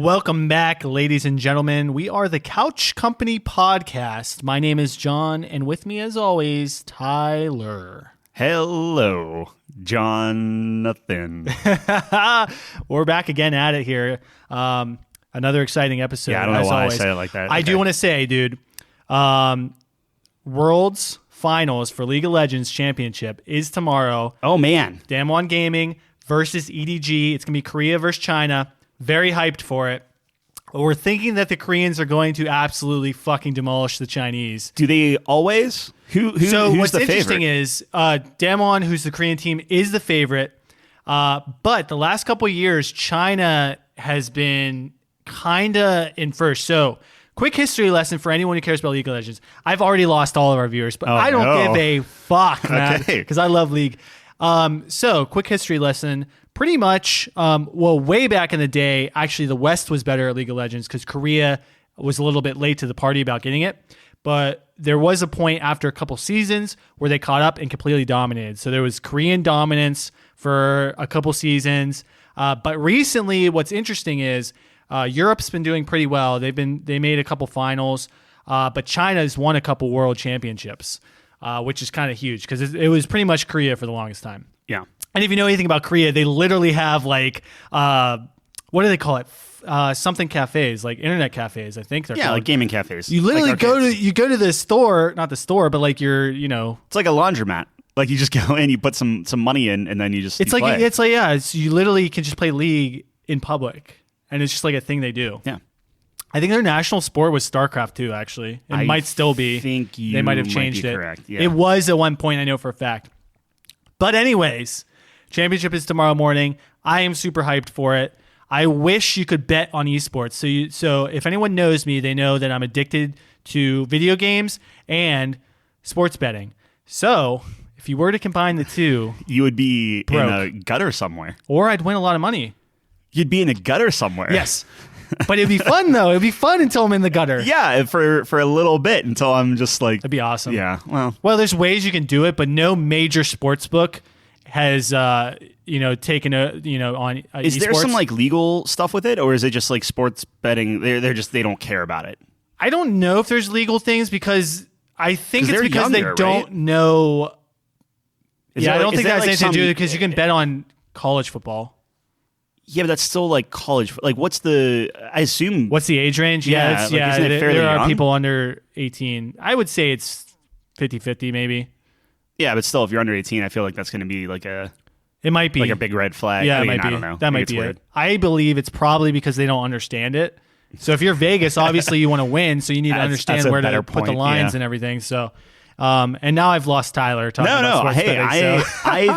Welcome back, ladies and gentlemen. We are the Couch Company Podcast. My name is John, and with me, as always, Tyler. Hello, Jonathan. We're back again at it here. Another exciting episode. Yeah, I don't know as why always. I said it like that. I do want to say, dude, World's Finals for League of Legends Championship is tomorrow. Oh, man. Damwon Gaming versus EDG. It's going to be Korea versus China. Very hyped for it. But we're thinking that the Koreans are going to absolutely fucking demolish the Chinese. Do they always? Who's what's the interesting favorite? is Damwon, who's the Korean team, is the favorite. But the last couple of years, China has been kind of in first. So quick history lesson for anyone who cares about League of Legends. I've already lost all of our viewers, but I don't give a fuck, man, because I love League. So quick history lesson. Pretty much, way back in the day, actually the West was better at League of Legends because Korea was a little bit late to the party about getting it. But there was a point after a couple seasons where they caught up and completely dominated. So there was Korean dominance for a couple seasons. But recently, what's interesting is Europe's been doing pretty well. They made a couple finals, but China's won a couple world championships, which is kind of huge because it was pretty much Korea for the longest time. Yeah. And if you know anything about Korea, they literally have like, what do they call it? Something cafes, like internet cafes, I think they're called. Like gaming cafes. You literally like go to the store, not the store, but like it's like a laundromat. Like you just go in, you put some money in, and then you just play. You literally can just play League in public, and it's just like a thing they do. Yeah. I think their national sport was StarCraft too. Actually, it might still be. They might have changed it. Correct. Yeah. It was at one point, I know for a fact. But anyways, championship is tomorrow morning. I am super hyped for it. I wish you could bet on esports. So if anyone knows me, they know that I'm addicted to video games and sports betting. So if you were to combine the two, you would be broke. in a gutter somewhere. Or I'd win a lot of money. You'd be in a gutter somewhere. Yes. But it'd be fun, though. It'd be fun until I'm in the gutter. Yeah, for a little bit until I'm just like... That'd be awesome. Yeah, well, there's ways you can do it, but no major sports book has, taken on Is esports. there some like legal stuff with it, or is it just like sports betting? They don't care about it. I don't know if there's legal things because I think it's because younger, they don't right? know. I don't think that has anything to do with it because you can bet on college football. Yeah, but that's still like college. Like, what's the? I assume. What's the age range? Yeah, isn't it fairly there are young? people under 18. I would say it's 50-50 maybe. Yeah, but still, if you're under 18, I feel like that's going to be like a. It might be like a big red flag. Yeah, I it might be. I don't know. That might be it. I believe it's probably because they don't understand it. So if you're Vegas, obviously you want to win, so you need to understand where to put the lines and everything. So, and now I've lost Tyler. No. Hey,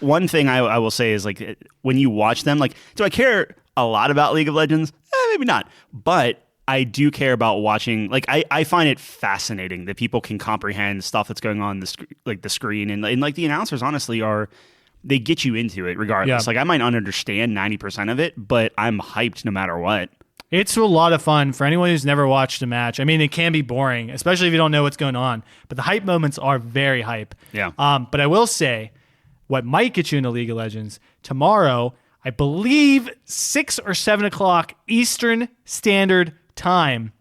one thing I will say is like when you watch them, like, do I care a lot about League of Legends? Maybe not, but I do care about watching. Like, I find it fascinating that people can comprehend stuff that's going on the screen, and like the announcers honestly they get you into it regardless. Yeah. Like I might not understand 90% of it, but I'm hyped no matter what. It's a lot of fun for anyone who's never watched a match. I mean, it can be boring, especially if you don't know what's going on. But the hype moments are very hype. Yeah. But I will say, what might get you into League of Legends tomorrow, I believe 6 or 7 o'clock Eastern Standard Time,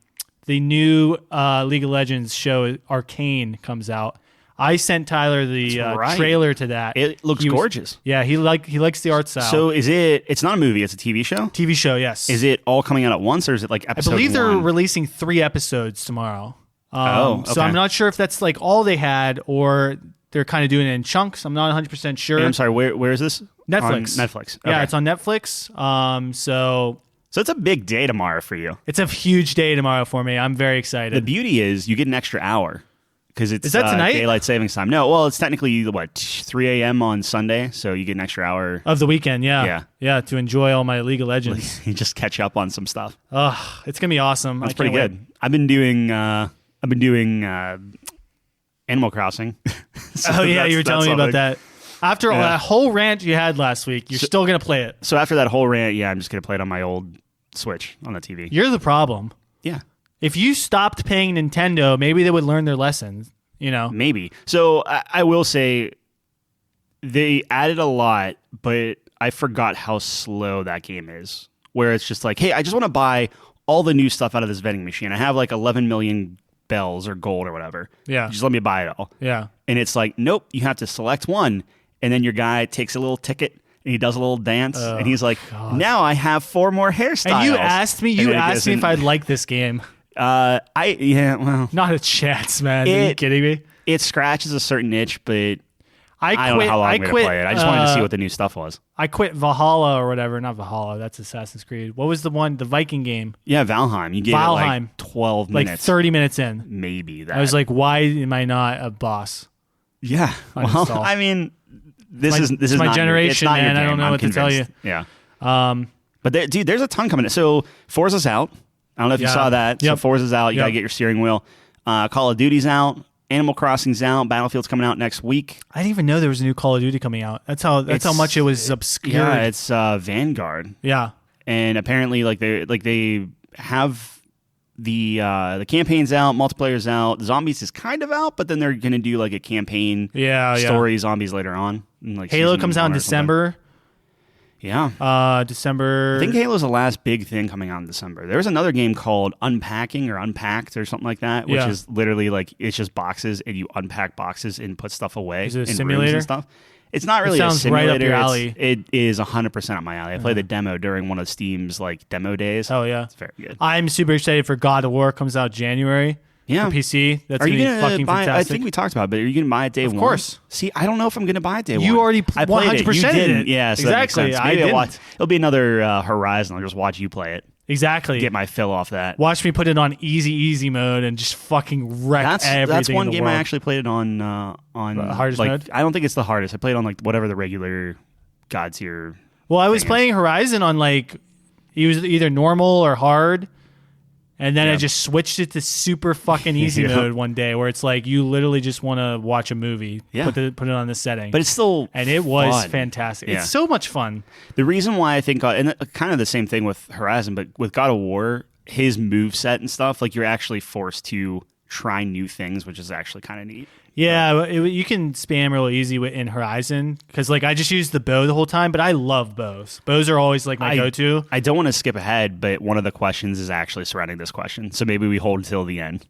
the new League of Legends show Arcane comes out. I sent Tyler the trailer to that. It looks gorgeous. Yeah, he likes the art style. So it's not a movie, it's a TV show? TV show, yes. Is it all coming out at once, or is it like episode 1? I believe they're releasing 3 episodes tomorrow. Okay. So I'm not sure if that's like all they had or they're kind of doing it in chunks. I'm not 100% sure. And I'm sorry, where is this? Netflix. On Netflix. Okay. Yeah, it's on Netflix. So it's a big day tomorrow for you. It's a huge day tomorrow for me. I'm very excited. The beauty is you get an extra hour. Because it's is that tonight? Daylight savings time. No, well, it's technically, 3 a.m. on Sunday, so you get an extra hour. Of the weekend, yeah. Yeah, to enjoy all my League of Legends. You just catch up on some stuff. It's going to be awesome. That's pretty good. I've been doing Animal Crossing. So you were telling me about that. After that whole rant you had last week, you're still going to play it. So after that whole rant, I'm just going to play it on my old Switch on the TV. You're the problem. Yeah. If you stopped paying Nintendo, maybe they would learn their lessons, Maybe. So I will say they added a lot, but I forgot how slow that game is. where it's just like, hey, I just want to buy all the new stuff out of this vending machine. I have like 11 million bells or gold or whatever. Yeah. Just let me buy it all. Yeah. And it's like, nope, you have to select one. And then your guy takes a little ticket and he does a little dance. And he's like, now I have 4 more hairstyles. And you asked me if I'd like this game. Well. Not a chance, man. Are you kidding me? It scratches a certain itch, but I don't know how long I'm going to play it. I just wanted to see what the new stuff was. I quit Valhalla or whatever. Not Valhalla. That's Assassin's Creed. What was the one? The Viking game. Yeah, Valheim. You gave it like 12 minutes. Like 30 minutes in. Maybe that. I was like, why am I not a boss? Yeah. Well, I mean, this is my not generation, your, it's not man. your game. I don't know I'm what convinced. to tell you. Yeah. But dude, there's a ton coming. So Forza's out. I don't know if you saw that. Yep. So Forza's out. You got to get your steering wheel. Call of Duty's out. Animal Crossing's out. Battlefield's coming out next week. I didn't even know there was a new Call of Duty coming out. That's how much it was obscured. Yeah, it's Vanguard. Yeah. And apparently, they have the campaign's out, multiplayer's out, zombies is kind of out, but then they're gonna do like a campaign story zombies later on. Like Halo comes out in December. Yeah. December. I think Halo's the last big thing coming out in December. There was another game called Unpacking or Unpacked or something like that, which is literally like it's just boxes and you unpack boxes and put stuff away. Is it a in simulator? rooms and stuff. It's not really a sounds simulator. right up your alley. It is 100% up my alley. I played the demo during one of Steam's like demo days. Oh yeah, it's very good. I'm super excited for God of War. Comes out January. Yeah, for PC. That's gonna be fucking buy, fantastic. I think we talked about it, but are you going to buy it day one? Of course. See, I don't know if I'm going to buy it day one. You already I played 100% it. You didn't. it. Yeah, so Exactly. That makes sense. Maybe I didn't. it'll be another Horizon. I'll just watch you play it. Exactly. Get my fill off that. Watch me put it on easy mode and just fucking wreck everything. That's one in the game world. I actually played it on the hardest mode? I don't think it's the hardest. I played on like whatever the regular God tier. Well, I was playing Horizon on like it was either normal or hard. And then I just switched it to super fucking easy mode one day where it's like you literally just want to watch a movie. Yeah. Put it on this setting. But it's still and it was fun. fantastic. Yeah. It's so much fun. The reason why I think and kind of the same thing with Horizon, but with God of War, his move set and stuff, like you're actually forced to try new things, which is actually kind of neat. Yeah, you can spam real easy in Horizon because like I just use the bow the whole time, but I love bows. Bows are always like my go-to. I don't want to skip ahead, but one of the questions is actually surrounding this question, so maybe we hold until the end.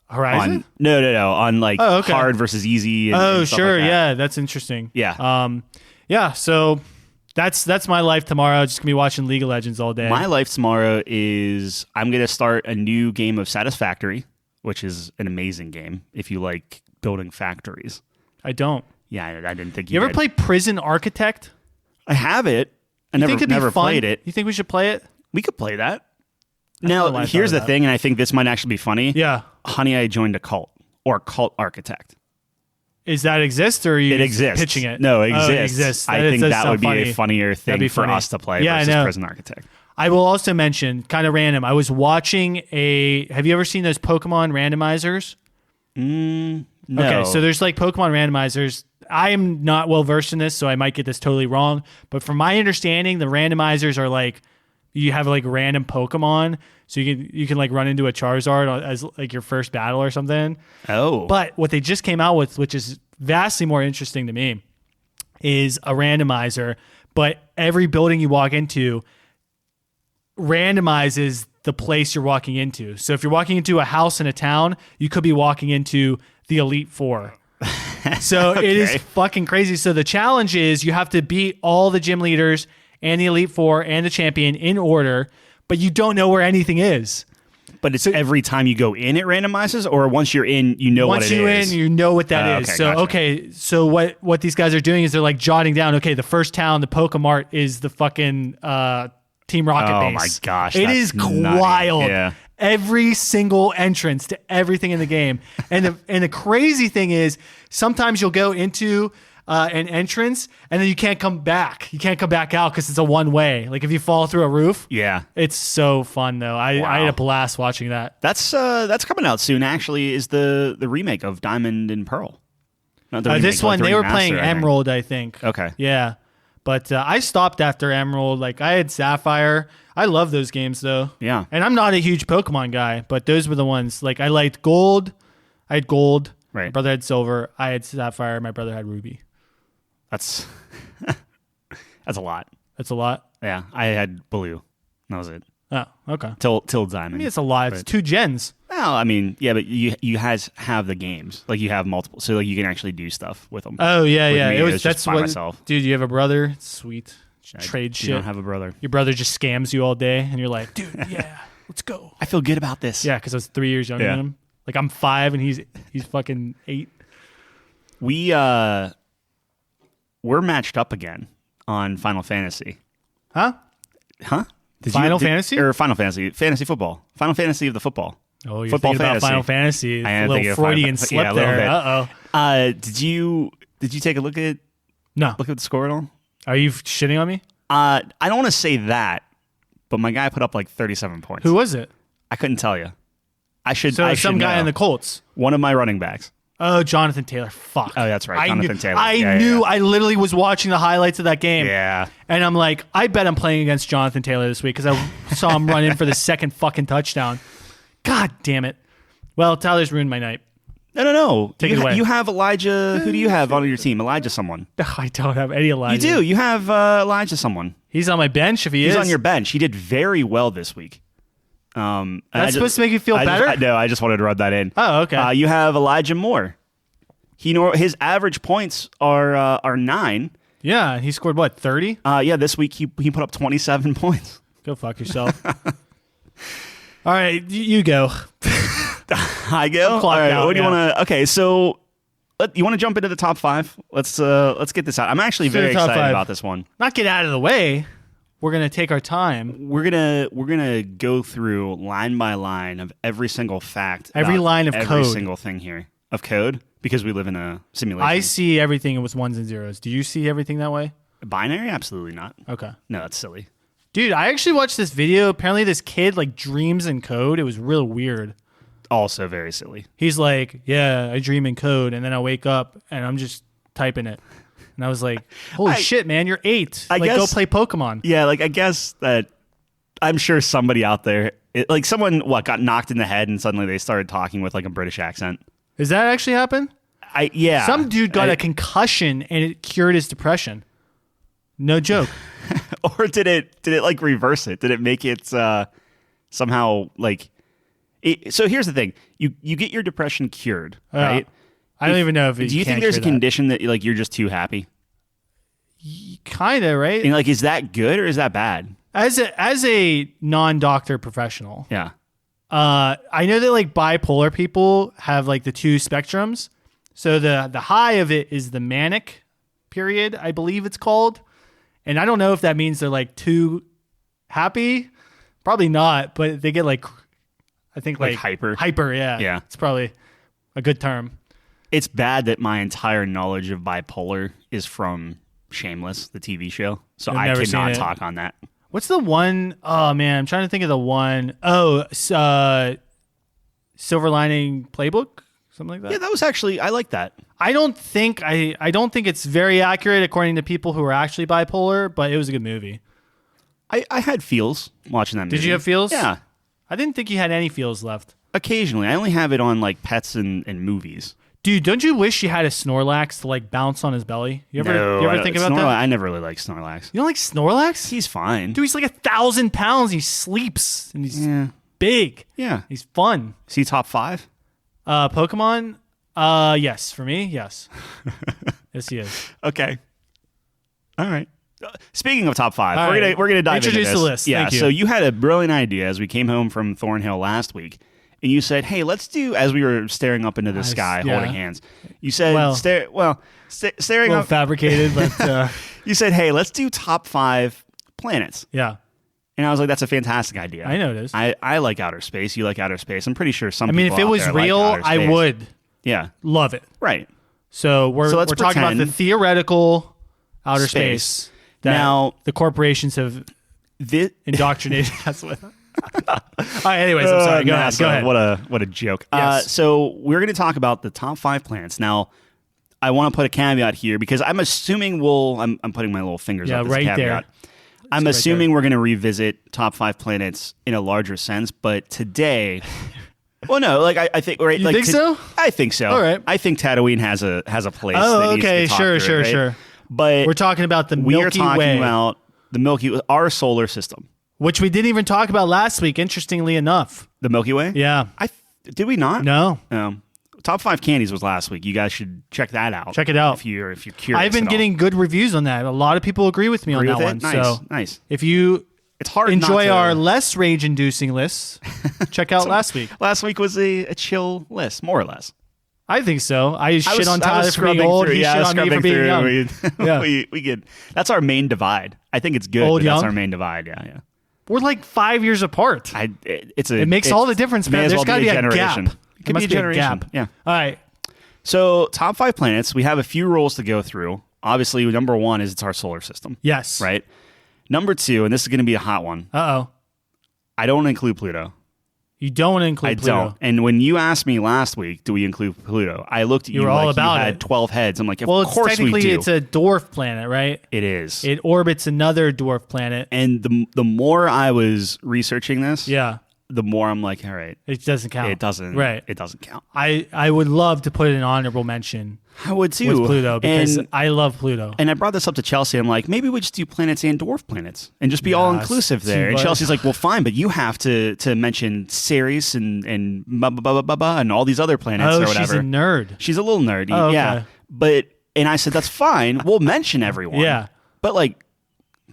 Horizon? No, on like hard versus easy. And stuff sure, like that. yeah, that's interesting. Yeah, So that's my life tomorrow. Just gonna be watching League of Legends all day. My life tomorrow is I'm gonna start a new game of Satisfactory, which is an amazing game if you like building factories. I don't. Yeah, I didn't think you ever play Prison Architect? I have it. I never played it. You think we should play it? We could play that. Now, here's the thing, and I think this might actually be funny. Yeah. Honey, I Joined a Cult or Cult Architect. Is that exist or are you it exists. pitching it? No, it exists. It exists. I think that would be a funnier thing for us to play versus Prison Architect. I will also mention, kind of random, I was watching have you ever seen those Pokemon randomizers? No. Okay, so there's like Pokemon randomizers. I am not well versed in this, so I might get this totally wrong. But from my understanding, the randomizers are like you have like random Pokemon, so you can like run into a Charizard as like your first battle or something. Oh. But what they just came out with, which is vastly more interesting to me, is a randomizer. But every building you walk into randomizes the place you're walking into. So if you're walking into a house in a town, you could be walking into the Elite Four. So Okay. It is fucking crazy. So the challenge is you have to beat all the gym leaders and the Elite Four and the champion in order, but you don't know where anything is. But it's every time you go in, it randomizes, or once you're in, you know what it is? Once you're in, you know what that is. Okay, So, gotcha. So what these guys are doing is they're like jotting down, okay, the first town, the Pokemart is the fucking Team Rocket base. Oh my gosh. It that's is nutty. wild. Yeah. Every single entrance to everything in the game. And the crazy thing is sometimes you'll go into an entrance and then you can't come back. You can't come back out because it's a one way. Like if you fall through a roof. Yeah. It's so fun though. I had a blast watching that. That's coming out soon, actually, is the remake of Diamond and Pearl. Not the remake, This one, the they were remaster, playing I think. Emerald, I think. Okay. Yeah. But I stopped after Emerald. Like I had Sapphire. I love those games though. Yeah. And I'm not a huge Pokemon guy, but those were the ones. Like I liked Gold. I had Gold. Right. My brother had Silver. I had Sapphire. My brother had Ruby. That's a lot. That's a lot. Yeah, I had Blue. That was it. Oh, okay. Till Diamond. I mean, it's a lot. It's 2 gens. Well, I mean, yeah, but you guys have the games. Like, you have multiple, so like you can actually do stuff with them. Oh yeah, With yeah. me, It was it's that's just by what. myself. Dude, you have a brother? Sweet. Trade shit. You don't have a brother. Your brother just scams you all day, and you're like, dude, yeah, let's go. I feel good about this. Yeah, because I was 3 years younger than him. Like I'm 5, and he's fucking 8. We're matched up again on Final Fantasy. Huh? Final Fantasy? Or Final Fantasy. Fantasy football. Final Fantasy of the football. Oh, you're Football thinking about fantasy. Final Fantasy. I A am little thinking of Freudian Final- slip yeah, a little there. bit. Uh-oh. Did you take a look at No. the score at all? Are you shitting on me? I don't want to say that, but my guy put up like 37 points. Who was it? I couldn't tell you. I should. So I some should guy know. in the Colts. One of my running backs. Oh, Jonathan Taylor. Fuck. Oh, that's right. Jonathan Taylor. I Yeah, knew. yeah. I literally was watching the highlights of that game. Yeah. And I'm like, I bet I'm playing against Jonathan Taylor this week because I saw him run in for the second fucking touchdown. God damn it. Well, Tyler's ruined my night. No. Take it away. You have Elijah. Who do you have on your team? Elijah someone. I don't have any Elijah. You do. You have Elijah someone. He's on my bench if he is. He's on your bench. He did very well this week. That's supposed to make you feel better? No, I just wanted to rub that in. Oh, okay. You have Elijah Moore. His average points are 9. Yeah, he scored what, 30? Yeah, this week he put up 27 points. Go fuck yourself. All right, you go. I go. All right, out, what do you want to? Okay, so you want to jump into the top 5? Let's get this out. I'm actually Let's do very the top excited 5. about this one. Not get out of the way. We're gonna take our time. We're gonna go through line by line of every single fact, Every about line of every code. single thing here of code, because we live in a simulation. I see everything with ones and zeros. Do you see everything that way? Binary? Absolutely not. Okay. No, that's silly. Dude, I actually watched this video. Apparently this kid like dreams in code. It was real weird. Also very silly. He's like, yeah, I dream in code, and then I wake up and I'm just typing it. And I was like, holy shit, man, you're 8. I go guess- play Pokemon. Yeah, like I guess that I'm sure somebody out there, like someone got knocked in the head and suddenly they started talking with like a British accent. Does that actually happen? Yeah. Some dude got a concussion and it cured his depression. No joke. Or did it like reverse it? Did it make it somehow like? So here's the thing: you get your depression cured, right? I don't even know if Do you think there's a condition that like you're just too happy? Kind of, right? And like, is that good or is that bad? As a non-doctor professional, Yeah. I know that like bipolar people have like the 2 spectrums. So the high of it is the manic period, I believe it's called. And I don't know if that means they're like too happy. Probably not, but they get like, I think like hyper. Hyper, yeah. Yeah. It's probably a good term. It's bad that my entire knowledge of bipolar is from Shameless, the TV show. So I've I never cannot seen it. talk on that. What's the one? Oh man, I'm trying to think of the one. Oh, Silver Lining Playbook, something like that. Yeah, that was actually, I like that. I don't think it's very accurate according to people who are actually bipolar, but it was a good movie. I had feels watching that movie. Did you have feels? Yeah. I didn't think you had any feels left. Occasionally. I only have it on like pets and movies. Dude, don't you wish you had a Snorlax to like bounce on his belly? You ever think about that? I never really liked Snorlax. You don't like Snorlax? He's fine. Dude, he's like 1,000 pounds. He sleeps and he's big. Yeah. He's fun. Is he top 5? Pokemon? Yes. For me, yes. Yes, he is. Okay. All right. Speaking of top 5, All we're right. gonna dive Introduce into this. the list. Yeah. Thank you. So you had a brilliant idea as we came home from Thornhill last week, and you said, "Hey, let's do." As we were staring up into the sky, yeah. holding hands, you said, Well, staring A little up." fabricated, but You said, "Hey, let's do top 5 planets," yeah. and I was like, "That's a fantastic idea." I know it is. I like outer space. You like outer space. I'm pretty sure some. I mean, if people it out was there like real, outer I space. would Yeah. love it. Right. So we're let's talking about the pretend- theoretical outer space that Now- the corporations have This. indoctrinated us with. All right, anyways, I'm sorry. Go ahead. NASA, Go ahead. What a joke. Yes. So we're going to talk about the top 5 planets. Now, I want to put a caveat here because I'm assuming I'm putting my little fingers Yeah, up this right there. caveat. I'm right assuming we're going to revisit top 5 planets in a larger sense, but today. Well, no, like I think, right? You like think so? I think so. All right. I think Tatooine has a place. Oh, that needs to okay. be talked Sure, through, sure, right? sure. But We're talking about the we are Milky talking Way. about the our solar system. which we didn't even talk about last week, interestingly enough. The Milky Way? Yeah. Did we not? No. Top 5 candies was last week. You guys should check that out. Check it out. If you're curious. I've been getting good reviews on that. A lot of people agree with me on that one. Nice. So Nice. if you It's hard enjoy not to, our less rage-inducing lists, check out last week. Last week was a chill list, more or less. I think so. I shit on I Tyler was for being scrubbing old. through- He yeah, I shit was on me for scrubbing being through. young. Yeah. we get that's our main divide. I think it's good. Old, but that's young? our main divide. Yeah. We're like 5 years apart. It Makes all the difference, man. There's got to be a generation. gap. It could There must be a generation. gap. Yeah. All right. So top 5 planets. We have a few rules to go through. Obviously, number 1 is it's our solar system. Yes. Right. Number 2, and this is going to be a hot one. Uh-oh. I don't include Pluto. You don't want to include Pluto. I don't. And when you asked me last week, do we include Pluto? I looked at you were all like about you had it. 12 heads. I'm like, of Well, course we do. technically it's a dwarf planet, right? It is. It orbits another dwarf planet. And the more I was researching this, Yeah. the more I'm like, all right, It doesn't count. it doesn't. Right. It doesn't count. I would love to put an honorable mention I would too. with Pluto because and, I love Pluto. and I brought this up to Chelsea. I'm like, maybe we just do planets and dwarf planets and just be all inclusive too there. And much. Chelsea's like, well, fine, but you have to mention Ceres and blah, blah, blah, blah, blah, and all these other planets or whatever. She's a nerd. She's a little nerdy. Oh, okay. Yeah. And I said, that's fine. We'll mention everyone. Yeah. But like,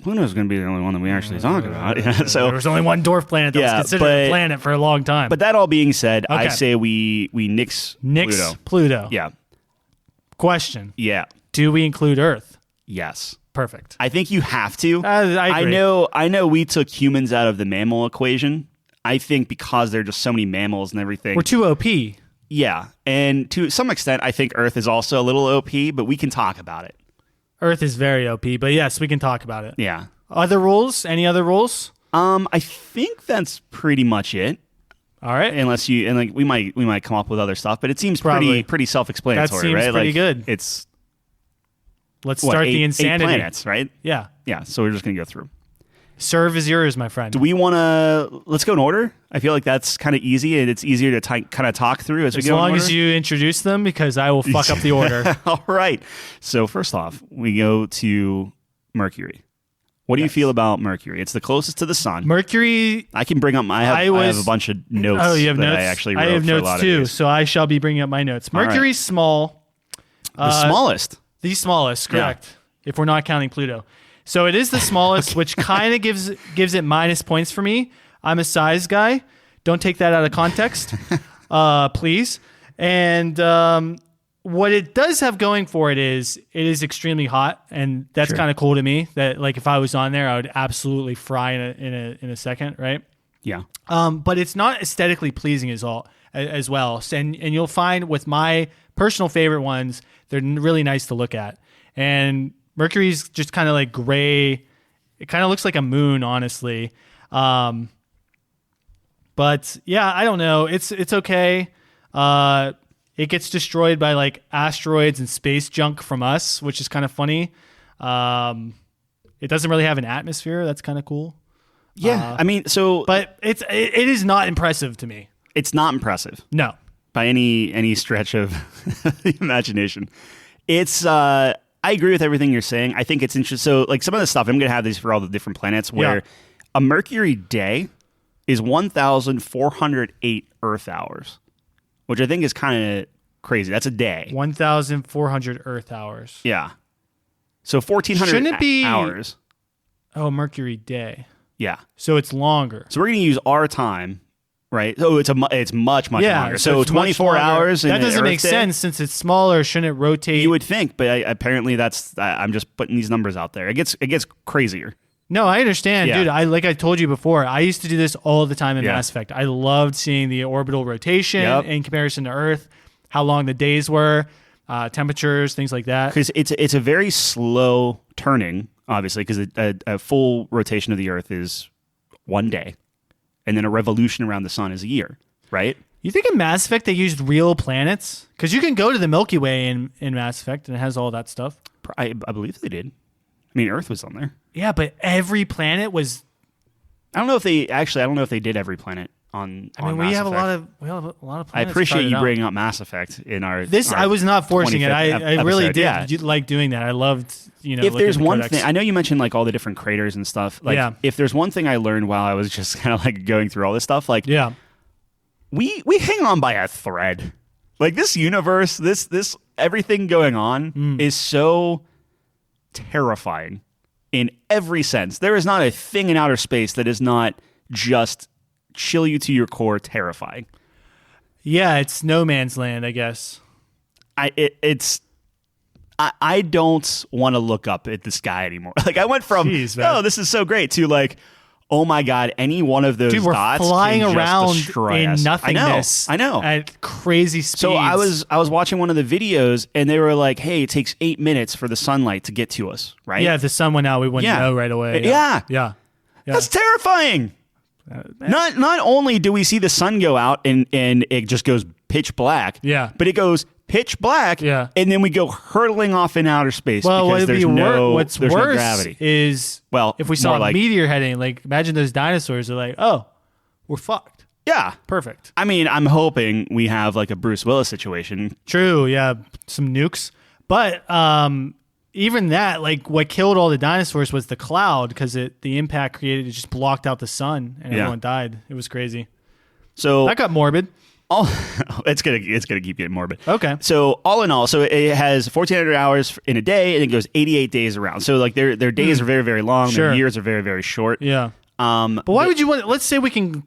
Pluto's going to be the only one that we actually talk about. Yeah, There so, was only one dwarf planet that was considered a planet for a long time. but that all being said, I Okay. say we nix Pluto. Yeah. Question. Yeah. Do we include Earth? Yes. Perfect. I think you have to. I agree. I know we took humans out of the mammal equation. I think because there are just so many mammals and everything. We're too OP. Yeah. And to some extent, I think Earth is also a little OP, but we can talk about it. Earth is very OP, but yes, we can talk about it. Yeah. Other rules? Any other rules? I think that's pretty much it. All right. Unless you and like we might come up with other stuff, but it seems Probably. pretty self-explanatory, That seems right? pretty Like, good. It's Let's what, start eight the insanity. 8 planets, right? Yeah. Yeah. So we're just gonna go through. Serve is yours, my friend. Do we want to? Let's go in order. I feel like that's kind of easy, and it's easier to kind of talk through as we as go. long in as order. you introduce them, because I will fuck up the order. All right. So first off, we go to Mercury. What do you feel about Mercury? It's the closest to the sun. Mercury. I can bring up my. I have a bunch of notes. Oh, you have that notes. I actually wrote I have for a notes lot of too, these. so I shall be bringing up my notes. All right. Mercury's small. The smallest. The smallest, correct. If we're not counting Pluto. So it is the smallest, which kind of gives it minus points for me. I'm a size guy. Don't take that out of context, please. And what it does have going for it is extremely hot, and that's kind of cool to me. That like if I was on there, I would absolutely fry in a second, right? Yeah. But it's not aesthetically pleasing as well. And you'll find with my personal favorite ones, they're really nice to look at. And Mercury's just kind of like gray. It kind of looks like a moon, honestly. But yeah, I don't know. It's okay. It gets destroyed by like asteroids and space junk from us, which is kind of funny. It doesn't really have an atmosphere. That's kind of cool. Yeah. I mean, so But it is not impressive to me. it's not impressive No. by any stretch of the imagination. It's I agree with everything you're saying. I think it's interesting. So like some of the stuff, I'm going to have these for all the different planets where a Mercury day is 1,408 Earth hours, which I think is kind of crazy. That's a day. 1,400 Earth hours. Yeah. So 1,400 Shouldn't it be hours. Oh, Mercury day. Yeah. So it's longer. So we're going to use our time, right? Oh, it's much longer. So it's much 24 longer. hours. That in doesn't Earth make day? sense since it's smaller. Shouldn't it rotate? You would think, but apparently that's. I'm just putting these numbers out there. It gets crazier. No, I understand, Yeah. dude. Like I told you before, I used to do this all the time in Yeah. Mass Effect. I loved seeing the orbital rotation in comparison to Earth, how long the days were, temperatures, things like that. Because it's a very slow turning, obviously, because a full rotation of the Earth is 1 day, and then a revolution around the sun is a year, right? You think in Mass Effect they used real planets? Because you can go to the Milky Way in Mass Effect, and it has all that stuff. I believe they did. I mean, Earth was on there. Yeah, but every planet was... I don't know if they did every planet. on. I mean, we have a lot of planets. I appreciate you out. bringing up Mass Effect in our. I was not forcing it. I really did Yeah. like doing that. I loved, If there's one thing, I know you mentioned like all the different craters and stuff. Like, Yeah. if there's one thing I learned while I was just kind of like going through all this stuff, like, Yeah. we hang on by a thread. Like this universe, this everything going on is so terrifying in every sense. There is not a thing in outer space that is not just chill you to your core, terrifying. Yeah, it's no man's land, I guess. I don't want to look up at the sky anymore. Like I went from Jeez, this is so great to like, oh my god, any one of those we're dots flying can around just destroy in us. nothingness. I know. At crazy speeds. So I was watching one of the videos and they were like, hey, it takes 8 minutes for the sunlight to get to us, right? Yeah, if the sun went out, we wouldn't know right away. Yeah. That's terrifying. Not only do we see the sun go out and it just goes pitch black, but it goes pitch black, and then we go hurtling off in outer space because there's no gravity. Is if we saw a meteor heading, like imagine those dinosaurs are like, oh, we're fucked. Yeah. Perfect. I mean, I'm hoping we have like a Bruce Willis situation. True, yeah, some nukes. But even that, like what killed all the dinosaurs was the cloud because the impact created, it just blocked out the sun and everyone died. It was crazy. So that got morbid. Oh, it's gonna keep getting morbid. Okay. So all in all, so it has 1,400 hours in a day, and it goes 88 days around. So like their days are very, very long. Their years are very, very short. Yeah. But why would you want? Let's say we can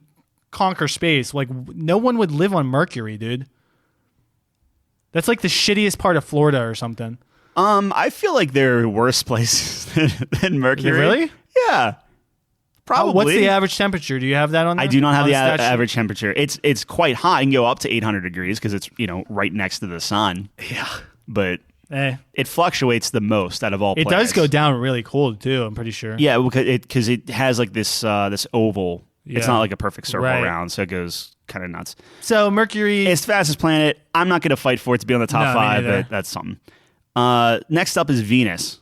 conquer space. Like no one would live on Mercury, dude. That's like the shittiest part of Florida or something. I feel like there are worse places than Mercury. Really? Yeah. Probably. What's the average temperature? Do you have that on there? I do not have the average temperature. It's quite hot. It can go up to 800 degrees because it's right next to the sun. Yeah. But it fluctuates the most out of all planets. It does go down really cold too, I'm pretty sure. Yeah, because it has like this oval. Yeah. It's not like a perfect circle around, so it goes kind of nuts. So Mercury... It's the fastest planet. I'm not going to fight for it to be on the top 5, but that's something. Next up is Venus.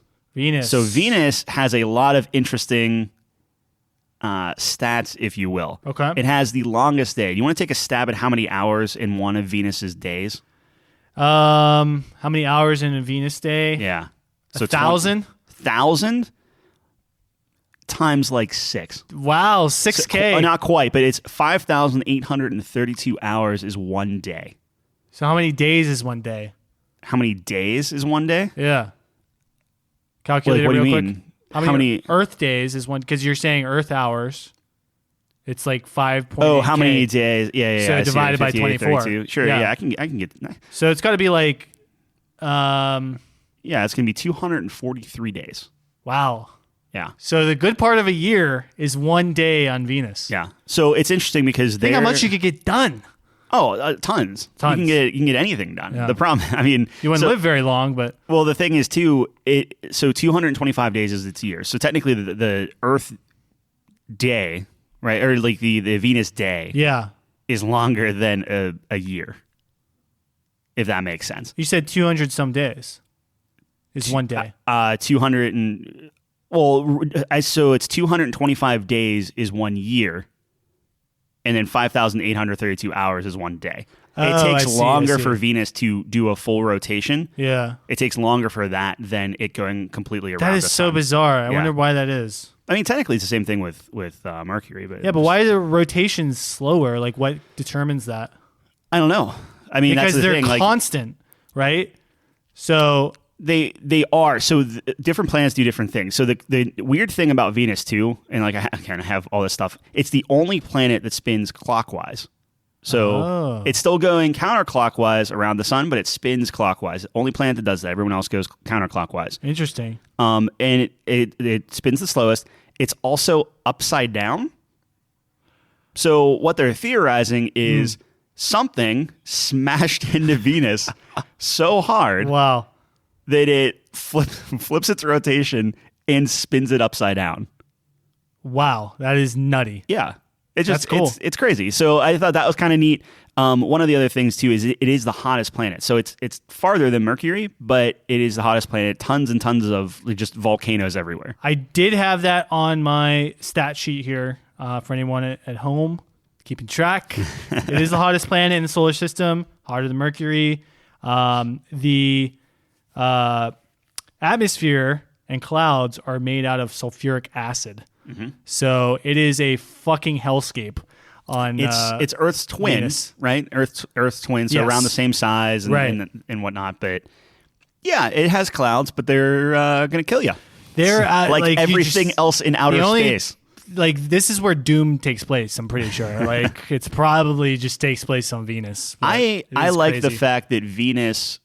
So Venus has a lot of interesting... stats, if you will. Okay. It has the longest day. Do you want to take a stab at how many hours in one of Venus's days? How many hours in a Venus day? Yeah. So 1,000? 1,000 times like 6. Wow, 6K. Not quite, but it's 5,832 hours is one day. So how many days is one day? How many days is one day? Yeah. Calculate it real quick. How many Earth days is one? Because you're saying Earth hours. It's like 5.8. Oh, how many days? Yeah. So divided by 24. 32. Sure. Yeah, I can get. So it's got to be like. Yeah, it's gonna be 243 days. Wow. Yeah. So the good part of a year is one day on Venus. Yeah. So it's interesting because think how much you could get done. Oh, tons. You can get anything done. Yeah. The problem, I mean, you wouldn't live very long, but the thing is too. So 225 days is its year. So technically, the Earth day, right, or like the Venus day, is longer than a year. If that makes sense. You said 200 some days is one day. 200 and so it's 225 days is 1 year. And then 5,832 hours is one day. It takes longer for Venus to do a full rotation. Yeah. It takes longer for that than it going completely around the sun. That is so bizarre. I wonder why that is. I mean, technically it's the same thing with Mercury. But but why are the rotations slower? Like, what determines that? I don't know. I mean, because that's the thing. They're constant, right? So... They are. So different planets do different things. So the weird thing about Venus too, and like I kind of have all this stuff, it's the only planet that spins clockwise. So it's still going counterclockwise around the sun, but it spins clockwise. Only planet that does that. Everyone else goes counterclockwise. Interesting. And it spins the slowest. It's also upside down. So what they're theorizing is something smashed into Venus so hard. Wow. That it flips its rotation and spins it upside down. Wow, that is nutty. Yeah, that's cool. It's crazy. So I thought that was kind of neat. One of the other things too is it is the hottest planet. So it's farther than Mercury, but it is the hottest planet. Tons and tons of just volcanoes everywhere. I did have that on my stat sheet here for anyone at home. keeping track. It is the hottest planet in the solar system, hotter than Mercury. The atmosphere and clouds are made out of sulfuric acid. So it is a fucking hellscape. It's Earth's twin, Venus. right? Earth's twin, so Yes. around the same size and whatnot. But yeah, it has clouds, but they're going to kill you. They're like everything else in outer space. Like this is where Doom takes place. I'm pretty sure. Like it's probably just takes place on Venus. I like the crazy. fact that Venus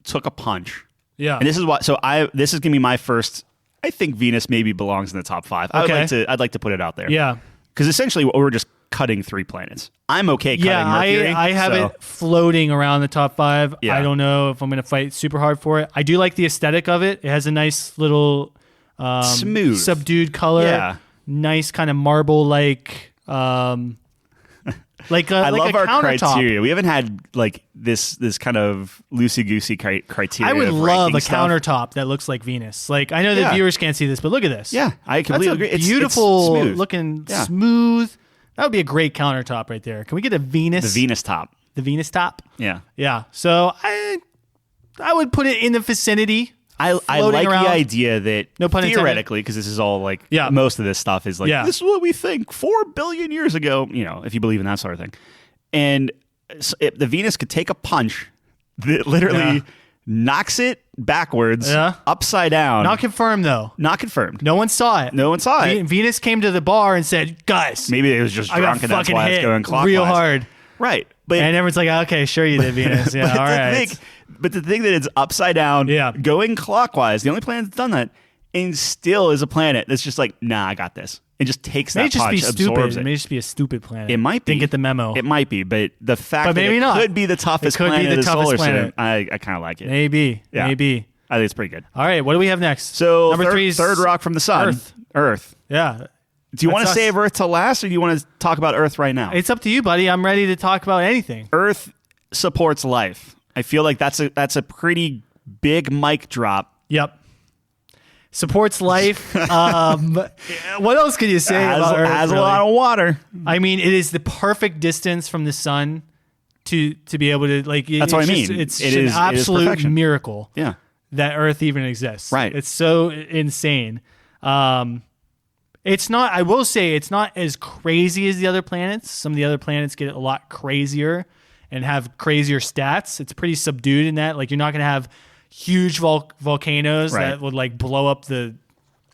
took a punch. Yeah, And this is what. So this is gonna be my first. I think Venus maybe belongs in the top 5. I'd like to put it out there. Yeah, because essentially we're just cutting 3 planets. I'm okay cutting Mercury. I have it floating around the top 5. Yeah. I don't know if I'm going to fight super hard for it. I do like the aesthetic of it. It has a nice little smooth, subdued color. Yeah. Nice kind of marble like like a I love our countertop. criteria. We haven't had like this kind of loosey goosey criteria. I would of love ranking a stuff. countertop that looks like Venus. Like I know the Yeah. viewers can't see this, but look at this. Yeah, I completely agree. That's a It's beautiful smooth. looking, Yeah. smooth. That would be a great countertop right there. Can we get a Venus? The Venus top. The Venus top. Yeah. Yeah. So I would put it in the vicinity. I floating like around. the idea that No pun intended. theoretically, because this is all like Yeah. most of this stuff is like Yeah. this is what we think 4 billion years ago. You know, if you believe in that sort of thing, and the Venus could take a punch that literally Yeah. knocks it backwards, Yeah. upside down. Not confirmed though. Not confirmed. No one saw it. No one saw it. Venus came to the bar and said, "Guys, Maybe it was just I got drunk, and that's fucking why it's hit going clockwise. real hard." Right, but And everyone's like, "Okay, sure you did, Venus. Yeah, but all to right." think- but to think that it's upside down, Yeah. going clockwise, the only planet that's done that, and still is a planet that's just like, nah, I got this. It just takes It may that just punch, be stupid. absorbs It it. may just be a stupid planet. It might be. Didn't get the memo. It might be, but the fact But that maybe it not. could be the toughest It could be planet the of the toughest solar planet. system, I kind of like it. Maybe. Yeah. Maybe. I think it's pretty good. All right. What do we have next? So number 3 is third rock from the sun, Earth. Yeah. Do you want to That's us. save Earth till last, or do you want to talk about Earth right now? It's up to you, buddy. I'm ready to talk about anything. Earth supports life. I feel like that's a pretty big mic drop. Yep. Supports life. What else can you say about Earth? Has really? a lot of water. I mean, it is the perfect distance from the sun to be able to like. That's what I mean. It's It an is absolute perfection. miracle Yeah. that Earth even exists. Right. It's so insane. It's not. I will say it's not as crazy as the other planets. Some of the other planets get a lot crazier and have crazier stats. It's pretty subdued in that. Like you're not going to have huge volcanoes Right. that would like blow up the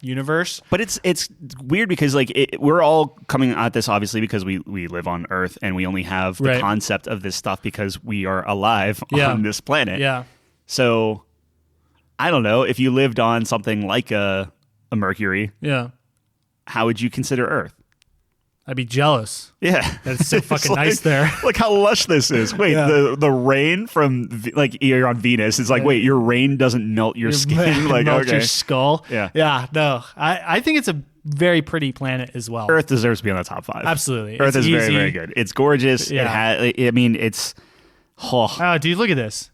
universe. But it's weird because like we're all coming at this obviously because we live on Earth and we only have the Right. concept of this stuff because we are alive Yeah. on this planet. Yeah. So I don't know if you lived on something like a Mercury, Yeah. how would you consider Earth? I'd be jealous. Yeah, That it's so fucking like, nice there. Look how lush this is. Wait, Yeah. the rain from like you're on Venus. It's like wait, your rain doesn't melt your skin. Like Melt okay, your skull. Yeah. Yeah. No, I think it's a very pretty planet as well. Earth deserves to be on the top 5. Absolutely. Earth It's is very easy. very good. It's gorgeous. Yeah. It has. I mean, it's. Oh, Oh, dude, look at this.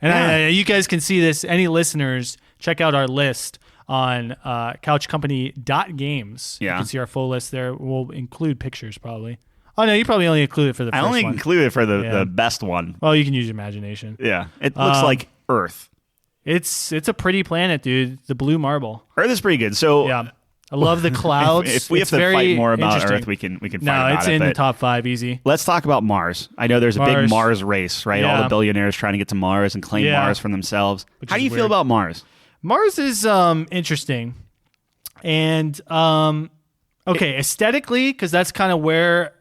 And Yeah. you guys can see this. Any listeners, check out our list on couchcompany.games. Yeah. You can see our full list there. We'll include pictures probably. Oh, no, you probably only include it for the I first only one. included it for Yeah. the best one. Well, you can use your imagination. Yeah, it looks like Earth. It's a pretty planet, dude. The blue marble. Earth is pretty good. So Yeah. I love the clouds. if we have It's to very fight more about interesting. Earth, we can fight No, about it's it. in the but top 5 easy. let's talk about Mars. I know there's a big Mars. Mars race, right? All Yeah. the billionaires trying to get to Mars and claim Yeah. Mars for themselves. Which How is do you feel weird. about Mars? Mars is interesting. And okay, aesthetically, because that's kind of where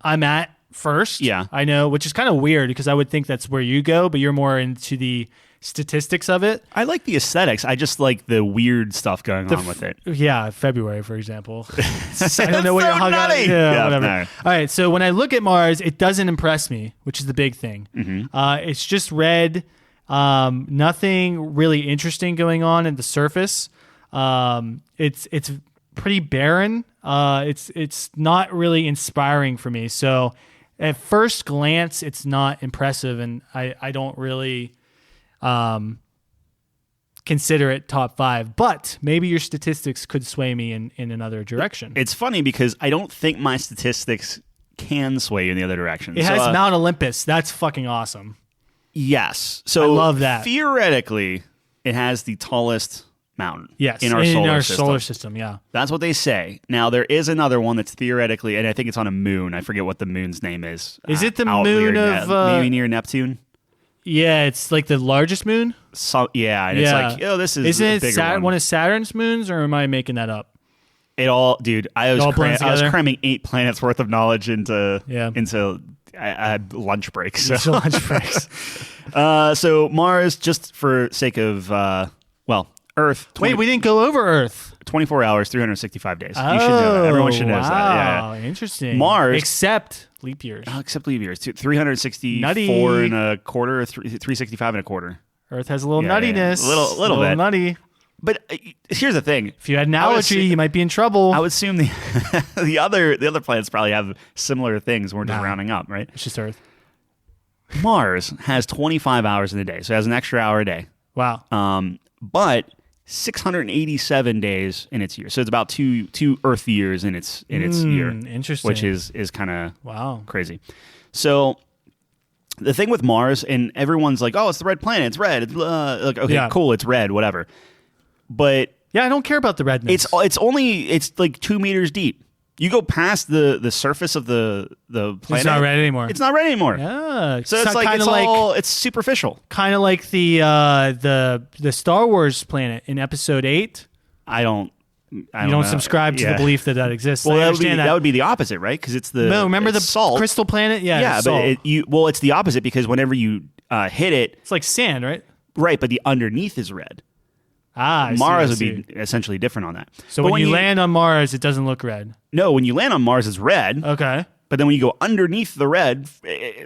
I'm at first. Yeah. I know, which is kind of weird because I would think that's where you go, but you're more into the statistics of it. I like the aesthetics. I just like the weird stuff going on with it. Yeah, February, for example. I don't know what so you're hung out. nutty. Yeah, Yeah, whatever. no. All right, so when I look at Mars, it doesn't impress me, which is the big thing. Mm-hmm. It's just red. Nothing really interesting going on at the surface. It's pretty barren. It's not really inspiring for me. So at first glance, it's not impressive, and I don't really consider it top 5. But maybe your statistics could sway me in another direction. It's funny because I don't think my statistics can sway you in the other direction. It has Mount Olympus. That's fucking awesome. Yes. So I love that. Theoretically, it has the tallest mountain. Yes, in our solar system. Yeah, that's what they say. Now there is another one that's theoretically, and I think it's on a moon. I forget what the moon's name is. Is it the moon of maybe near Neptune? Yeah, it's like the largest moon. So yeah, and it's like, oh, this is isn't a it bigger one of Saturn's moons, or am I making that up? It all, dude. I was cramming 8 planets worth of knowledge into I had lunch breaks. So. Lunch breaks. So Mars, just for sake of Earth. Wait, we didn't go over Earth. 24 hours, 365 days. You should know that. Everyone should know that. Wow, interesting. Mars, except leap years. Except leap years. 364 and a quarter, 365 and a quarter. Earth has a little nuttiness. A little bit nutty. But here's the thing: if you had an allergy, you might be in trouble. I would assume the other planets probably have similar things. We're just rounding up, right? It's just Earth. Mars has 25 hours in a day, so it has an extra hour a day. Wow. But 687 days in its year, so it's about two Earth years in its year. Interesting. Which is kind of crazy. So the thing with Mars, and everyone's like, "Oh, it's the red planet. It's red." It's like, okay, cool, it's red, whatever. But yeah, I don't care about the redness. It's like 2 meters deep. You go past the surface of the planet. It's not red anymore. It's not red anymore. Yeah. So it's superficial. Kind of like the Star Wars planet in Episode 8. I don't subscribe to the belief that exists. Well, that would be the opposite, right? Because it's the remember the salt crystal planet. Yeah, but it's the opposite because whenever you hit it, it's like sand, right? Right, but the underneath is red. Mars would be essentially different on that. So when you land on Mars, it doesn't look red. No, when you land on Mars, it's red. Okay. But then when you go underneath the red,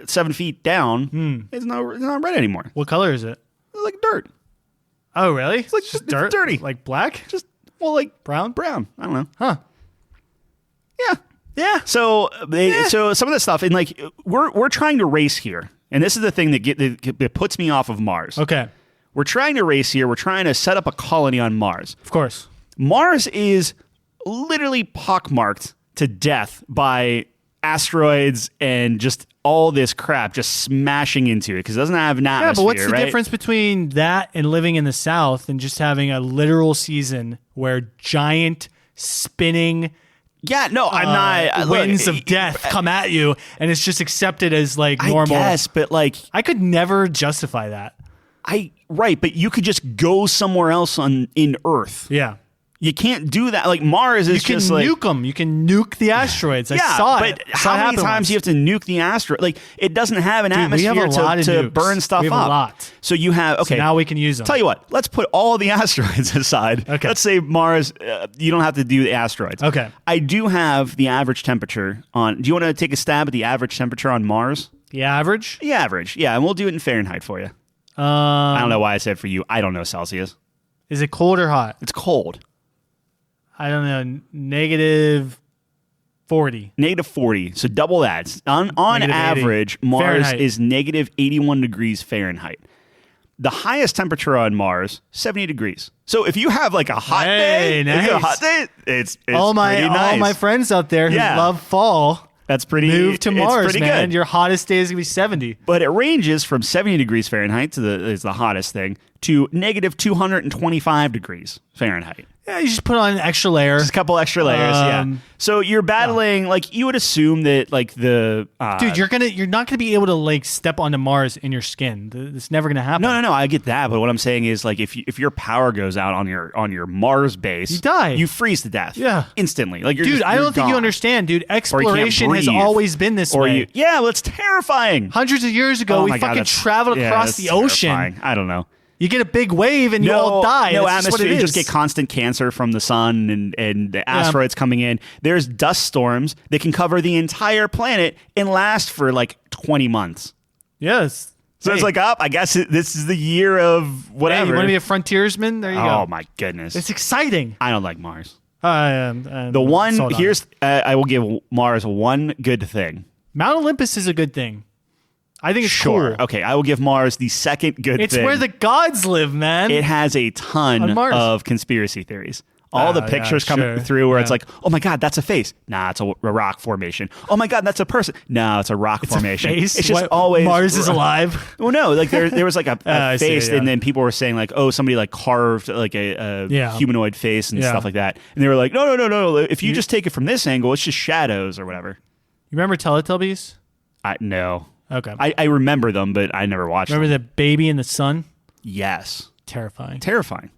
7 feet down, it's not red anymore. What color is it? It's like dirt. Oh, really? It's like just dirt. It's dirty. Like black? Like brown? Brown. I don't know. Huh. Yeah. Yeah. So some of this stuff, and like we're trying to race here, and this is the thing that puts me off of Mars. Okay. We're trying to race here. We're trying to set up a colony on Mars. Of course. Mars is literally pockmarked to death by asteroids and just all this crap just smashing into it because it doesn't have an atmosphere. Yeah, but what's the difference between that and living in the South and just having a literal season where giant spinning I'm not. Winds of death come at you, and it's just accepted as like normal. I guess, but like I could never justify that. Right, but you could just go somewhere else in Earth. Yeah. You can't do that. Like Mars is just like... You can nuke them. You can nuke the asteroids. I saw it. But how many times do you have to nuke the asteroid? Like, it doesn't have an atmosphere to burn stuff up. We have a lot. So you have... Okay. So now we can use them. Tell you what. Let's put all the asteroids aside. Okay. Let's say Mars, you don't have to do the asteroids. Okay. I do have the average temperature on... Do you want to take a stab at the average temperature on Mars? The average? The average. Yeah, and we'll do it in Fahrenheit for you. I don't know why I said for you. I don't know Celsius. Is it cold or hot? It's cold. I don't know. -40. -40. So double that. On average, Mars Fahrenheit. is -81 degrees Fahrenheit. The highest temperature on Mars, 70 degrees. So if you have like a hot day, nice. if you have a hot day, it's all pretty nice. All my friends out there who love fall. That's pretty. Move to Mars, man. Good. Your hottest day is gonna be 70. But it ranges from 70 degrees Fahrenheit is the hottest thing to -225 degrees Fahrenheit. Yeah, you just put on an extra layer. Just a couple extra layers, yeah. So you're battling, like, you would assume that, like, the... Dude, you're not gonna be able to, like, step onto Mars in your skin. It's never gonna happen. No, I get that, but what I'm saying is, like, if your power goes out on your Mars base... You die. You freeze to death. Yeah. Instantly. Like, I don't think you understand, dude. Exploration has always been this way. Well, it's terrifying. Hundreds of years ago, we fucking traveled across the ocean. Terrifying. I don't know. You get a big wave and you all die. No That's atmosphere. What it you just is. get constant cancer from the sun and the asteroids coming in. There's dust storms that can cover the entire planet and last for like 20 months. Yes. So it's like, I guess this is the year of whatever. Hey, you want to be a frontiersman? There you go. Oh my goodness. It's exciting. I don't like Mars. I will give Mars one good thing. Mount Olympus is a good thing. I think it's sure. cool. Okay, I will give Mars the second good thing. It's where the gods live, man. It has a ton of conspiracy theories. All the pictures come through where it's like, oh my God, that's a face. Nah, it's a rock formation. Oh my God, that's a person. No, it's a rock formation. Face? It's just always Mars is alive. Well, no, like there was like a face, see, and then people were saying like, oh, somebody like carved like a humanoid face and stuff like that, and they were like, no. If you just take it from this angle, it's just shadows or whatever. You remember Teletubbies? No. Okay. I remember them, but I never watched Remember them. the baby in the sun? Yes. Terrifying.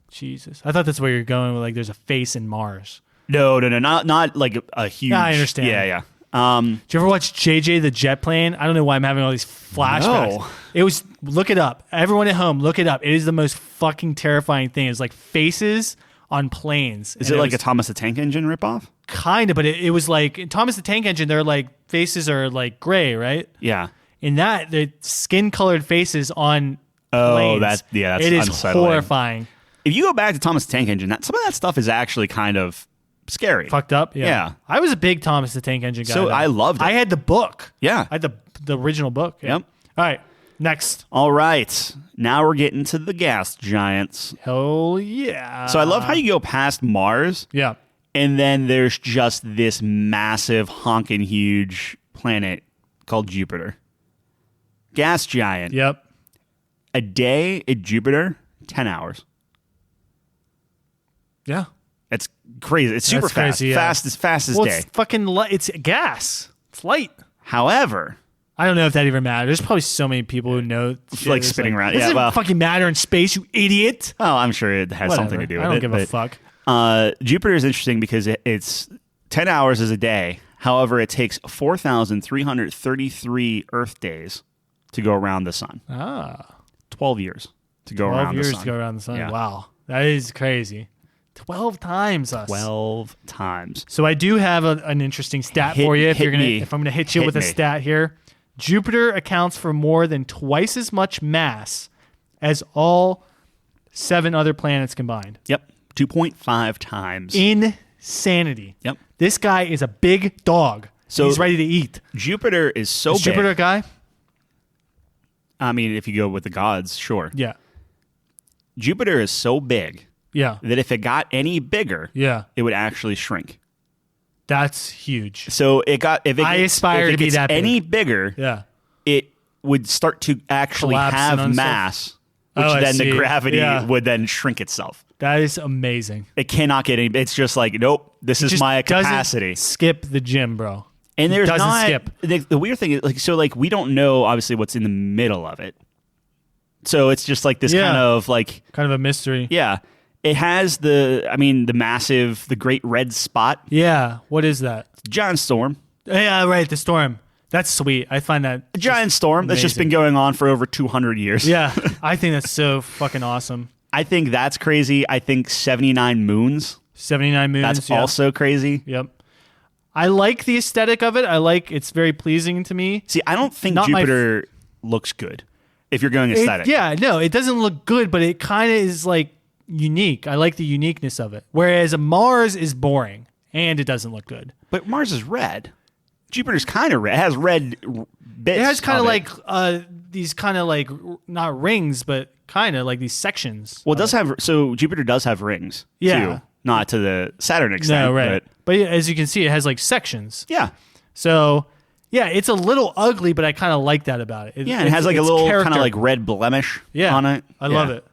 Jesus. I thought that's where you're going with, like, there's a face in Mars. No, not like a huge. Yeah, I understand. Yeah. Did you ever watch JJ the Jet Plane? I don't know why I'm having all these flashbacks. No. It was, look it up. Everyone at home, look it up. It is the most fucking terrifying thing. It's like faces on planes. Is it like a Thomas the Tank Engine ripoff? Kind of, but it was like, in Thomas the Tank Engine, they're like, faces are like gray, right? Yeah. In that, the skin-colored faces on Oh, planes. that's It is unsettling. horrifying. If you go back to Thomas the Tank Engine, some of that stuff is actually kind of scary. Fucked up? Yeah. I was a big Thomas the Tank Engine guy. So though. I loved it. I had the book. Yeah. I had the original book. Yeah. Yep. All right. Next. All right. Now we're getting to the gas giants. Hell yeah. So I love how you go past Mars, Yeah. and then there's just this massive, honking huge planet called Jupiter. Gas giant. Yep. A day at Jupiter, 10 hours. Yeah. That's crazy. It's super That's fast. crazy, yeah. Fastest Well, day. it's fucking it's gas. It's light. However, I don't know if that even matters. There's probably so many people who know. like It's spinning around. It Yeah, doesn't well, fucking matter in space, you idiot. oh, I'm sure it has something to do with it. I don't give a but, fuck. Jupiter is interesting because it's 10 hours is a day. However, it takes 4,333 Earth days to go around the sun. 12 years to go 12 around the years sun. to go around the sun. Yeah. Wow. That is crazy. 12 times us. 12 times. So I do have an interesting stat Hit- for you. If hit me. if I'm gonna hit you Hit with a me. stat here, Jupiter accounts for more than twice as much mass as all 7 other planets combined. Yep. 2.5 times. Insanity. Yep. This guy is a big dog. So- He's ready to eat. Jupiter is so Is big. Jupiter a guy? I mean, if you go with the gods, sure. Yeah. Jupiter is so big Yeah. that if it got any bigger, Yeah. it would actually shrink. That's huge. So if I aspire to be gets that big. any bigger, Yeah. it would start to actually Collapse and have unstuff. mass, which Oh, I then the see. gravity Yeah. would then shrink itself. That is amazing. It cannot get any. It's just like, nope, this is Just my doesn't capacity. Skip the gym, bro. And there's doesn't not skip. The weird thing is like we don't know obviously what's in the middle of it. So it's just like this Yeah. kind of like Kind of a mystery. yeah. It has the great red spot, Yeah. What is that? giant storm. Yeah, right. The storm. That's sweet. I find that. A giant storm that's just amazing. been going on for over 200 years. Yeah. I think that's so fucking awesome. I think that's crazy. I think 79 moons. 79 moons. That's yeah. also crazy. Yep. I like the aesthetic of it. It's very pleasing to me. See, I don't think Not my Jupiter looks good if you're going aesthetic. It doesn't look good, but it kind of is like unique. I like the uniqueness of it. Whereas Mars is boring and it doesn't look good. But Mars is red. Jupiter's kind of red. It has red bits. It has kind of it. like these kind of like not rings, but kind of like these sections. Well, it does have. So Jupiter does have rings. Yeah. Too. Not to the Saturn extent. No, right. But But as you can see, it has like sections. yeah. So yeah, it's a little ugly, but I kind of like that about it. Yeah, and it has like a it's little character. kind of like red blemish on it. I love it.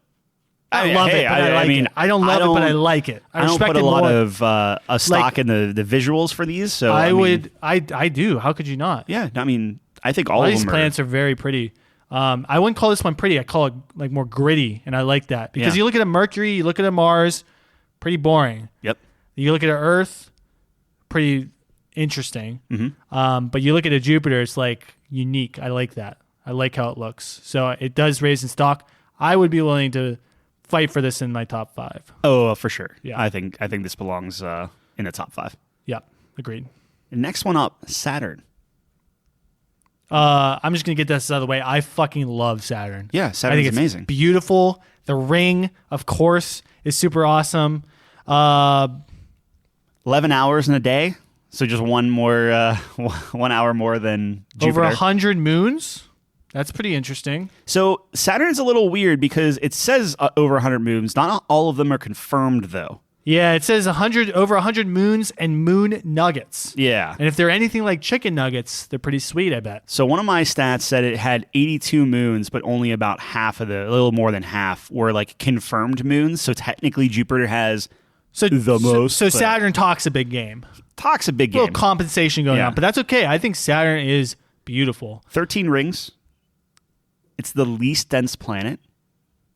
I mean, love hey, it, but I like mean, it. I don't love it, but I like it. I don't respect put a it lot more. of a stock in the visuals for these. So I mean, would. I do. How could you not? Yeah, I mean, I think all All of these them planets are very pretty. I wouldn't call this one pretty. I call it like more gritty, and I like that because Yeah. you look at a Mercury, you look at a Mars, pretty boring. Yep. You look at an Earth, pretty interesting. Mm-hmm. But you look at a Jupiter, it's like unique. I like that. I like how it looks. So it does raise in stock. I would be willing to fight for this in my top 5. Oh, for sure. Yeah. I think this belongs in the top 5. Yeah, agreed. The next one up, Saturn. I'm just gonna get this out of the way. I fucking love Saturn. Yeah, I Saturn's think it's amazing. beautiful. The ring, of course, is super awesome. 11 hours in a day, so just one more 1 hour more than Jupiter. Over 100 moons. That's pretty interesting. So Saturn's a little weird because it says over 100 moons. Not all of them are confirmed though. Yeah, it says over 100 moons and moon nuggets. Yeah. And if they're anything like chicken nuggets, they're pretty sweet, I bet. So one of my stats said it had 82 moons, but only about a little more than half were like confirmed moons. So technically Jupiter has the most. So Saturn talks a big game. Talks a big A game. little compensation going on, but that's okay. I think Saturn is beautiful. 13 rings. It's the least dense planet.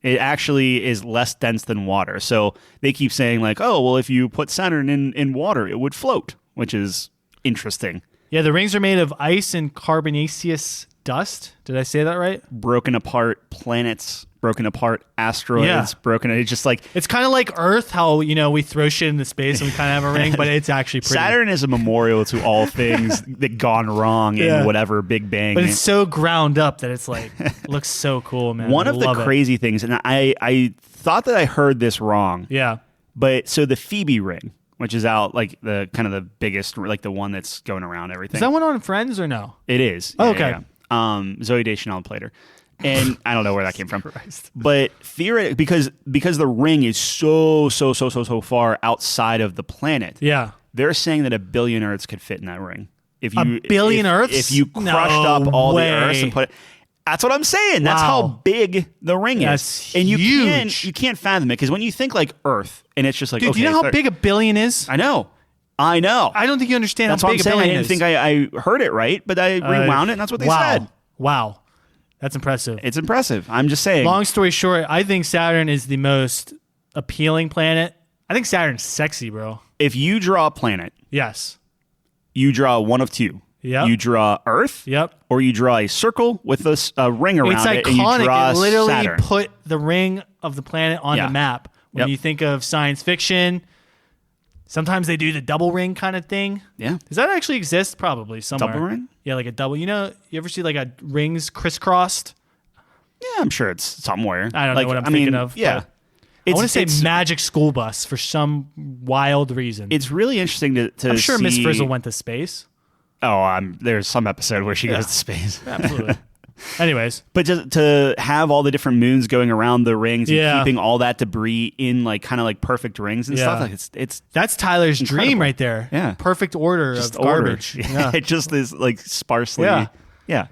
It actually is less dense than water. So they keep saying like, oh, well, if you put Saturn in water, it would float, which is interesting. Yeah, the rings are made of ice and carbonaceous dust. Did I say that right? Broken apart planets, broken apart asteroids, It's just like... It's kind of like Earth, how, we throw shit into space and we kind of have a ring, but it's actually pretty. Saturn is a memorial to all things that gone wrong in whatever Big Bang. But it's so ground up that it's like, looks so cool, man. One of the crazy things, and I thought that I heard this wrong. Yeah. But so the Phoebe ring, which is out like the kind of the biggest, like the one that's going around everything. Is that one on Friends or no? It is. Oh, okay. Yeah. Zooey Deschanel played her. And I don't know where that came from. Christ. But theoretically, because the ring is so far outside of the planet. Yeah. They're saying that 1 billion Earths could fit in that ring. If you, 1 billion Earths? If you crushed up all the Earths and put it. That's what I'm saying. That's how big the ring is. And huge. You can't fathom it because when you think like Earth and it's just like, dude, okay, do you know how big 1 billion is? I know. I don't think you understand that's how big big a billion is. That's why I'm saying I didn't think I heard it right, but I rewound it and that's what they said. Wow. That's impressive. It's impressive. I'm just saying. Long story short, I think Saturn is the most appealing planet. I think Saturn's sexy, bro. If you draw a planet, yes, you draw one of two. Yep. You draw Earth, or you draw a circle with a ring around it's it, iconic. and you draw it literally Saturn. Put the ring of the planet on the map. When you think of science fiction, sometimes they do the double ring kind of thing. Yeah. Does that actually exist? Probably somewhere. Double ring? Yeah, like a double. You ever see like a rings crisscrossed? Yeah, I'm sure it's somewhere. I don't know what I'm thinking of. Yeah. I want to say Magic School Bus for some wild reason. It's really interesting to I'm sure see. Miss Frizzle went to space. Oh, there's some episode where she goes to space. Absolutely. Anyways. But to have all the different moons going around the rings and keeping all that debris in like kind of like perfect rings and stuff, like it's that's Tyler's incredible. Dream right there. Yeah. Perfect order of garbage. Yeah. It just is like sparsely. Yeah.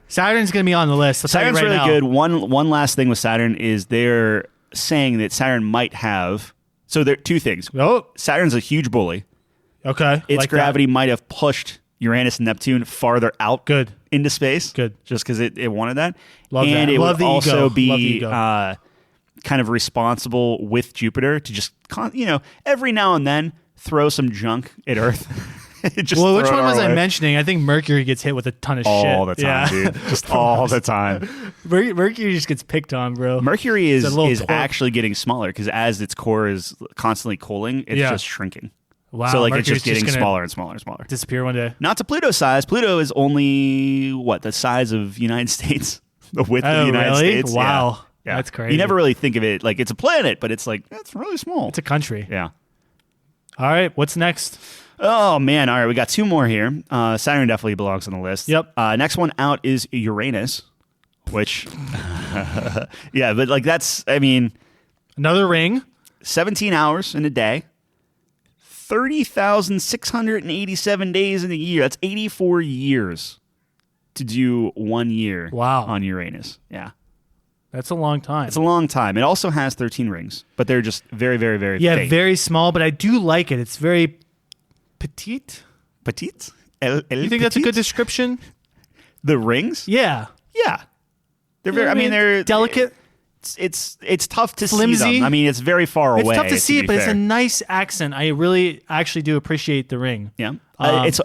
Saturn's going to be on the list. Saturn's right really now. good. One last thing with Saturn is they're saying that Saturn might have. So there are two things. Oh. Saturn's a huge bully. Okay. Its gravity might have pushed Uranus and Neptune farther out into space. Good. Just because it wanted that. Love and that. it Love would also ego. be kind of responsible with Jupiter to just, every now and then throw some junk at Earth. Which one was I mentioning? I think Mercury gets hit with a ton of shit. All the time, dude. Just all the time. Mercury just gets picked on, bro. Mercury is actually getting smaller because as its core is constantly cooling, it's just shrinking. Wow. So Mercury's it's just getting smaller and smaller and smaller. Disappear one day. Not to Pluto's size. Pluto is only the size of United States, the width of the United States. Wow. Yeah. That's crazy. You never really think of it like it's a planet, but it's like it's really small. It's a country. Yeah. All right. What's next? Oh man! All right, we got two more here. Saturn definitely belongs on the list. Yep. Next one out is Uranus, which, yeah, but like that's another ring. 17 hours in a day, 30,687 days in a year. That's 84 years to do 1 year. Wow. On Uranus. Yeah. That's a long time. It's a long time. It also has 13 rings, but they're just very, very, very faint. very small, but I do like it. It's very petite. Petite? You think that's a good description? The rings? Yeah. Yeah. They're very, they're delicate. It's tough to Flimsy. see them. It's very far away. It's tough to see it, but fair. it's a nice accent. I really actually do appreciate the ring. Yeah. It's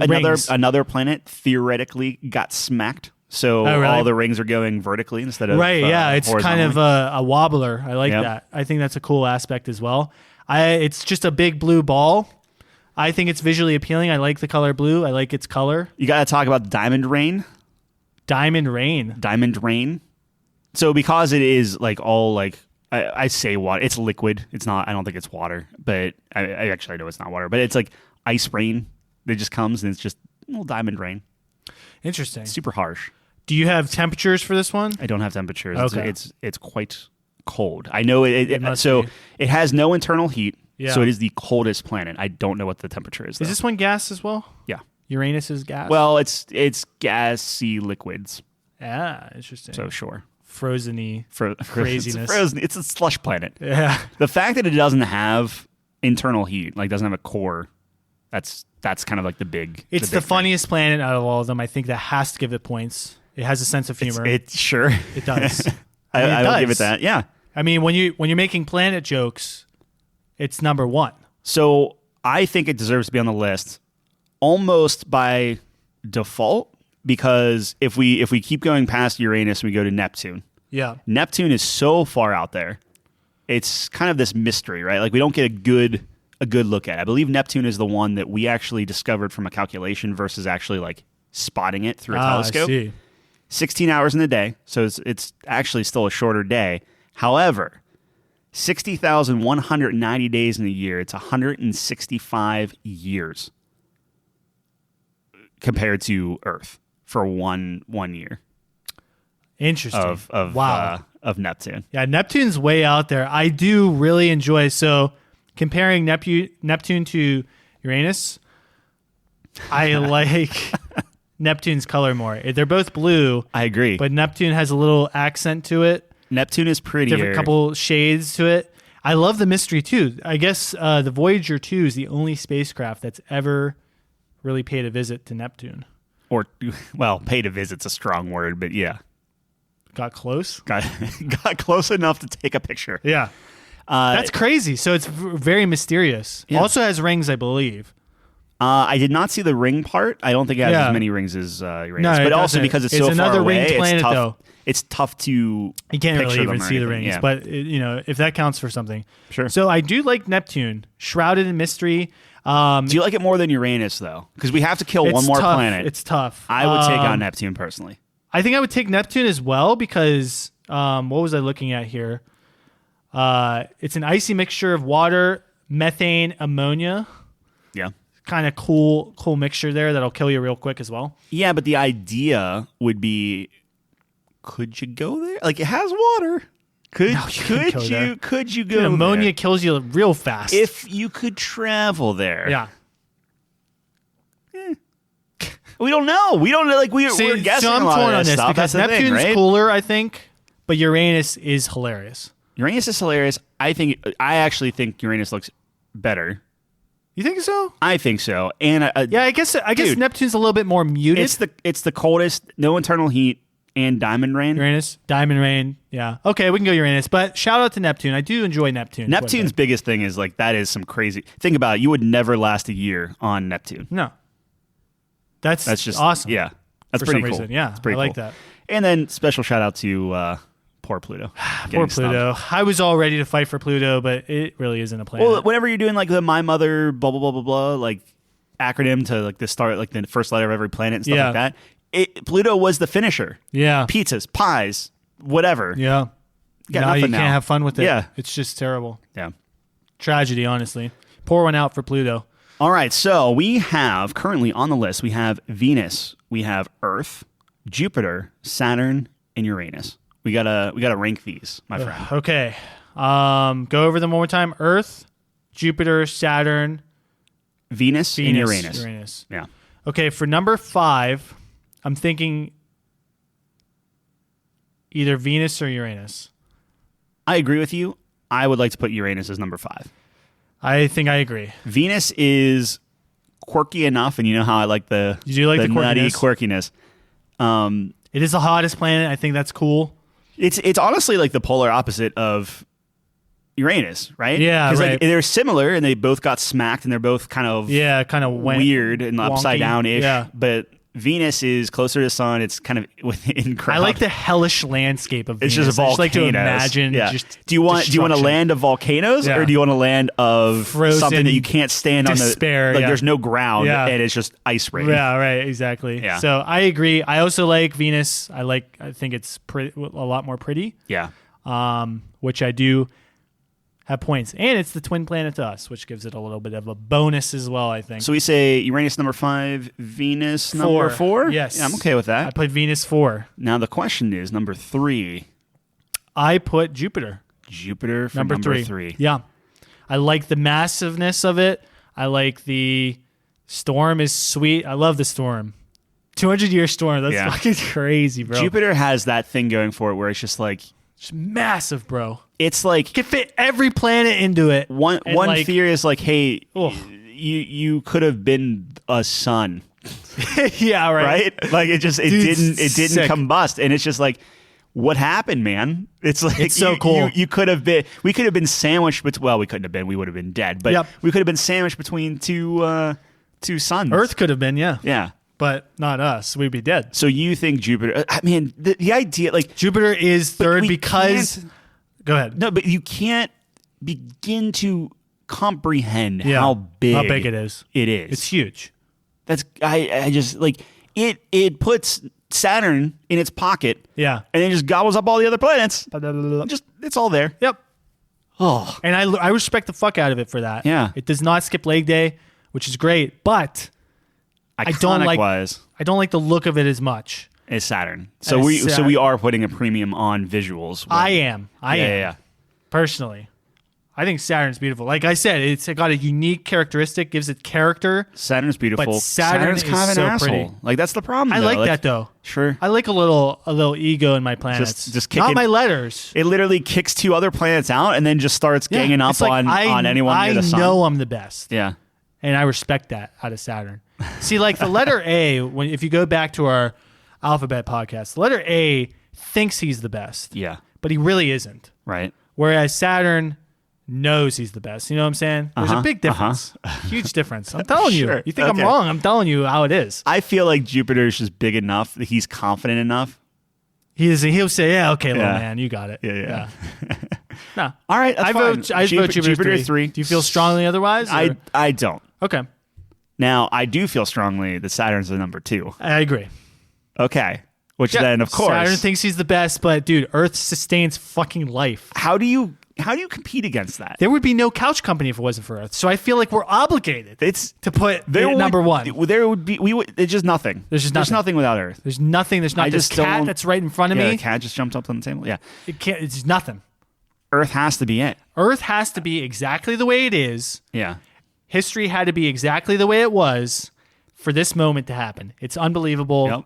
another planet theoretically got smacked. So really? all the rings are going vertically instead of It's kind of horizontally. a wobbler. I like that. I think that's a cool aspect as well. It's just a big blue ball. I think it's visually appealing. I like the color blue. I like its color. You got to talk about diamond rain. Diamond rain. So because it is like all like I say water, it's liquid. It's not. I don't think it's water, but I actually know it's not water. But it's like ice rain that just comes and it's just a little diamond rain. Interesting. It's super harsh. Do you have temperatures for this one? I don't have temperatures. Okay. It's quite cold. I know it so it has no internal heat. Yeah. So it is the coldest planet. I don't know what the temperature is, though. Is this one gas as well? Yeah. Uranus is gas? Well, it's gassy liquids. Yeah, interesting. So sure. Frozen-y Craziness. craziness. It's a slush planet. Yeah. The fact that it doesn't have internal heat, like doesn't have a core, that's kind of like the big. It's the funniest planet out of all of them. I think that has to give it points. It has a sense of humor. It sure. It does. I will give it that. Yeah. I mean, when you're making planet jokes, it's number one. So I think it deserves to be on the list almost by default, because if we keep going past Uranus and we go to Neptune, Neptune is so far out there. It's kind of this mystery, right? Like we don't get a good look at it. I believe Neptune is the one that we actually discovered from a calculation versus actually like spotting it through a telescope. I see. 16 hours in a day, so it's actually still a shorter day. However, 60,190 days in a year. It's 165 years compared to Earth for one year. Interesting. Of Neptune. Yeah, Neptune's way out there. I do really enjoy. So comparing Neptune to Uranus, I like Neptune's color more. They're both blue. I agree. But Neptune has a little accent to it. Neptune is prettier. Different couple shades to it. I love the mystery too. I guess the Voyager 2 is the only spacecraft that's ever really paid a visit to Neptune. Or, well, paid a visit's a strong word, but yeah. Got close? Got close enough to take a picture. Yeah. That's crazy. So it's very mysterious. Yeah. Also has rings, I believe. I did not see the ring part. I don't think it has as many rings as Uranus. No, but also because it's so another far away, ringed planet, though. It's tough to You can't really even see the rings, yeah. but if that counts for something. Sure. So I do like Neptune, shrouded in mystery. Do you like it more than Uranus, though? Because we have to kill one more planet. It's tough. I would take on Neptune personally. I think I would take Neptune as well because what was I looking at here? It's an icy mixture of water, methane, ammonia. Yeah. Kind of cool mixture there that'll kill you real quick as well. Yeah, but the idea would be, could you go there? Like, it has water. Could you go ammonia there? kills you real fast. If you could travel there. Yeah. We don't know. We're guessing so I'm a lot torn of on this this stuff. because That's the Neptune's thing, right? cooler, I think, but Uranus is hilarious. Uranus is hilarious. I actually think Uranus looks better. You think so? I think so. And yeah, I guess dude, Neptune's a little bit more muted. It's the coldest, no internal heat, and diamond rain. Uranus, diamond rain. Yeah. Okay, we can go Uranus, but shout out to Neptune. I do enjoy Neptune. Neptune's biggest thing is like that is some crazy. Think about it. You would never last a year on Neptune. No. That's just awesome. Yeah. That's for pretty some cool. reason. Yeah. It's pretty I like cool. that. And then special shout out to poor Pluto. Poor Pluto. I was all ready to fight for Pluto, but it really isn't a planet. Well, whenever you're doing like the My Mother blah blah blah blah blah like acronym to like the start, like the first letter of every planet and stuff like that, Pluto was the finisher. Yeah. Pizzas, pies, whatever. Yeah. Now you can't have fun with it. Yeah. It's just terrible. Yeah. Tragedy, honestly. Pour one out for Pluto. All right, so we have currently on the list, we have Venus, we have Earth, Jupiter, Saturn, and Uranus. We gotta rank these, my friend. Okay. Go over them one more time. Earth, Jupiter, Saturn, Venus, and Uranus. Yeah. Okay, for number 5, I'm thinking either Venus or Uranus. I agree with you. I would like to put Uranus as number 5. I think I agree. Venus is quirky enough, and you know how I like the nutty quirkiness. It is the hottest planet. I think that's cool. It's honestly like the polar opposite of Uranus, right? Yeah, right. Like, they're similar, and they both got smacked, and they're both kind of weird and upside down ish. Yeah. But Venus is closer to the sun. It's kind of within crowd. I like the hellish landscape of Venus. It's just volcanoes. I just like to imagine. Yeah. Just do you want a land of volcanoes, or do you want a land of frozen something that you can't stand despair, on the there's no ground and it's just ice rain? Yeah, right, exactly. Yeah. So I agree. I also like Venus. I think it's a lot more pretty. Yeah. Which I do have points. And it's the twin planet to us, which gives it a little bit of a bonus as well, I think. So we say Uranus number 5, Venus number 4? Yes. Yeah, I'm okay with that. I put Venus 4. Now the question is number 3. I put Jupiter. Jupiter for number 3. Yeah. I like the massiveness of it. I like the storm is sweet. I love the storm. 200-year storm. That's fucking crazy, bro. Jupiter has that thing going for it where it's just like it's massive, bro. It's like you can fit every planet into it. One theory is like, hey, you could have been a sun. Yeah, right. Like it didn't combust, and it's just like, what happened, man? It's like it's so cool. We could have been sandwiched between. Well, we couldn't have been. We would have been dead. But we could have been sandwiched between two suns. Earth could have been, yeah. Yeah. But not us. We'd be dead. So you think Jupiter? I mean, the idea, like Jupiter is third because. Go ahead. No, but you can't begin to comprehend how big it is. It is. It's huge. That's I just like it. It puts Saturn in its pocket. Yeah, and then just gobbles up all the other planets. Just it's all there. Yep. Oh, and I respect the fuck out of it for that. Yeah. It does not skip leg day, which is great, but. I don't like the look of it as much as Saturn. So we are putting a premium on visuals. I am. Personally, I think Saturn's beautiful. Like I said, it's got a unique characteristic, gives it character. Saturn's beautiful. But Saturn's kind of an asshole. Pretty. Like that's the problem. I like that though. Sure. I like a little ego in my planets. Just not my letters. It literally kicks 2 other planets out and then just starts ganging up on anyone near the sun. I know I'm the best. Yeah. And I respect that out of Saturn. See, like the letter A, if you go back to our alphabet podcast, the letter A thinks he's the best. Yeah. But he really isn't. Right. Whereas Saturn knows he's the best. You know what I'm saying? There's a big difference. Huge difference. I'm telling you. You think I'm wrong. I'm telling you how it is. I feel like Jupiter is just big enough that he's confident enough. He'll say, yeah, okay, little man, you got it. Yeah. No. All right, I vote Jupiter 3. Do you feel strongly otherwise? I don't. Okay. Now, I do feel strongly that Saturn's the number 2. I agree. Okay. Which then, of course... Saturn thinks he's the best, but dude, Earth sustains fucking life. How do you compete against that? There would be no couch company if it wasn't for Earth. So I feel like we're obligated to put number 1. There would be... It's just nothing. There's nothing without Earth. There's nothing. There's not this cat that's right in front of me. The cat just jumped up on the table. Yeah. It's nothing. Earth has to be it. Earth has to be exactly the way it is. Yeah. History had to be exactly the way it was for this moment to happen. It's unbelievable. Yep.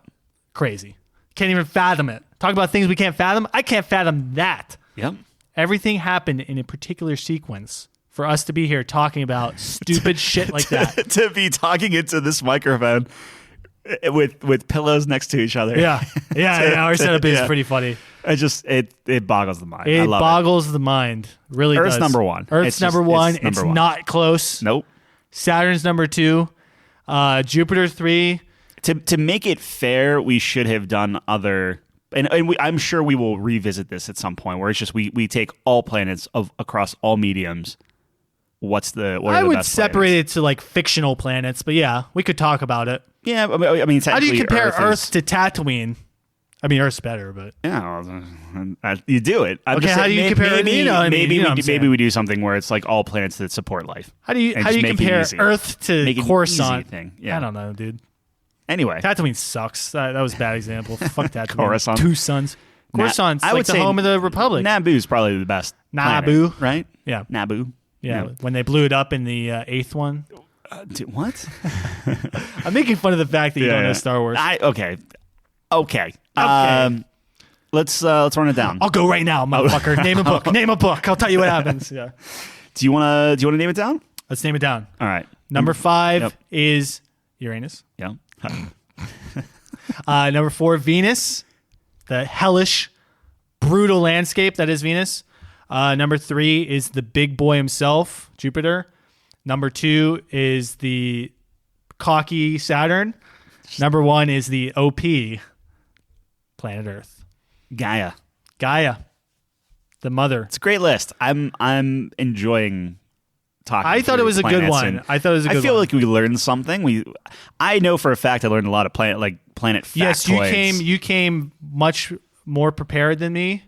Crazy. Can't even fathom it. Talk about things we can't fathom. I can't fathom that. Yep. Everything happened in a particular sequence for us to be here talking about stupid shit like that. To be talking into this microphone with pillows next to each other. Yeah. Our setup is pretty funny. It boggles the mind. It boggles the mind. Really Earth's does. number 1. Earth's number 1. It's not close. Nope. Saturn's number 2. Jupiter 3. To make it fair, we should have done other... And I'm sure we will revisit this at some point, where it's just we take all planets across all mediums. I would separate it to like fictional planets, but yeah, we could talk about it. Yeah, I mean, how do you compare Earth to Tatooine? I mean, Earth's better, but yeah, you do it. How do you compare? Maybe we do something where it's like all planets that support life. How do you compare Earth to Coruscant? Thing. Yeah. I don't know, dude. Anyway, Tatooine sucks. That was a bad example. Fuck Tatooine. Coruscant. 2 suns. Coruscant's like the home of the Republic. Naboo's probably the best. Naboo, planet, right? Yeah, Naboo. Yeah, when they blew it up in the 8th one. What? I'm making fun of the fact that you don't know Star Wars. Okay. Let's run it down. I'll go right now, motherfucker. Name a book. Name a book. I'll tell you what happens. Yeah. Do you want to name it down? Let's name it down. All right. Number 5 is Uranus. Yeah. Number 4, Venus. The hellish, brutal landscape that is Venus. Number 3 is the big boy himself, Jupiter. Number 2 is the cocky Saturn. Number 1 is the OP, planet Earth. Gaia. The mother. It's a great list. I'm enjoying talking. I thought it was a good one. I feel like we learned something. I know for a fact I learned a lot of planet factoids. Yes, you came much more prepared than me.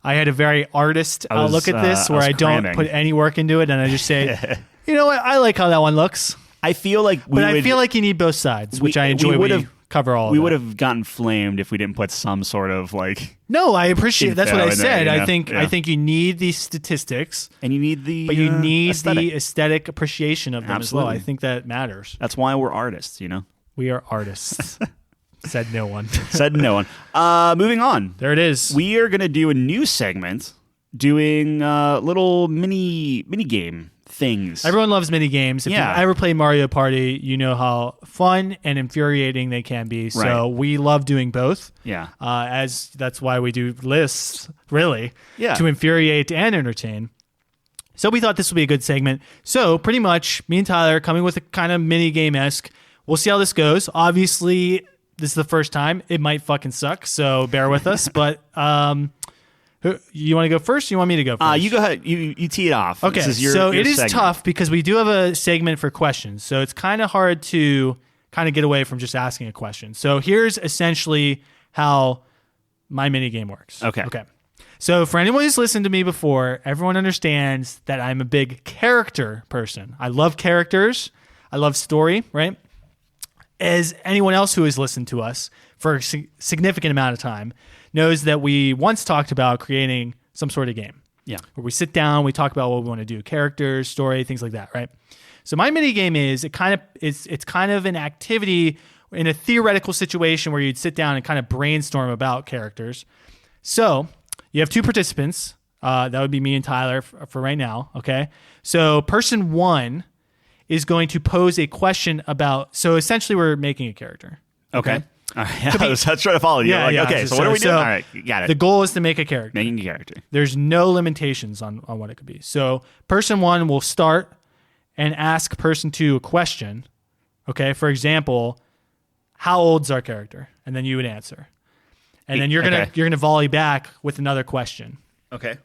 I had a very artist look at this, where I don't put any work into it, and I just say, you know what, I like how that one looks. I feel like I feel like you need both sides, which I enjoy. cover all. We of would that. have gotten flamed if we didn't put some sort of like. No, I appreciate. That's what I info in there, said. you know? I think you need these statistics, And you need the. but you need aesthetic. the aesthetic appreciation of them as well. Absolutely. I think that matters. That's why we're artists, you know. We are artists. Said no one. Said no one. Moving on. There it is. We are gonna do a new segment, doing little mini game things. Everyone loves mini games. If Yeah. you ever play Mario Party, you know how fun and infuriating they can be. So Right. we love doing both. Yeah. As that's why we do lists, really, Yeah. to infuriate and entertain. So we thought this would be a good segment. So pretty much, me and Tyler coming with a kind of mini game-esque. We'll see how this goes. Obviously, this is the first time. It might fucking suck, so bear with us. But you want to go first? Or you want me to go first? You go ahead. You tee it off. Okay, This is your, so your it is segment. tough because we do have a segment for questions. So it's kind of hard to kind of get away from just asking a question. So here's essentially how my mini game works. Okay. So for anyone who's listened to me before, everyone understands that I'm a big character person. I love characters. I love story, right? As anyone else who has listened to us for a significant amount of time knows that we once talked about creating some sort of game. Yeah. Where we sit down, we talk about what we want to do, characters, story, things like that, right? So my mini game is it's kind of an activity in a theoretical situation where you'd sit down and kind of brainstorm about characters. So you have two participants. That would be me and Tyler for right now. Okay. So person one is going to pose a question about. So essentially, we're making a character. Okay. All right. I was trying to follow you. Yeah. Okay. So what are we doing? All right. You got it. The goal is to make a character. Making a character. There's no limitations on what it could be. So person one will start and ask person two a question. Okay. For example, how old's our character? And then you would answer. And then you're gonna volley back with another question. Okay.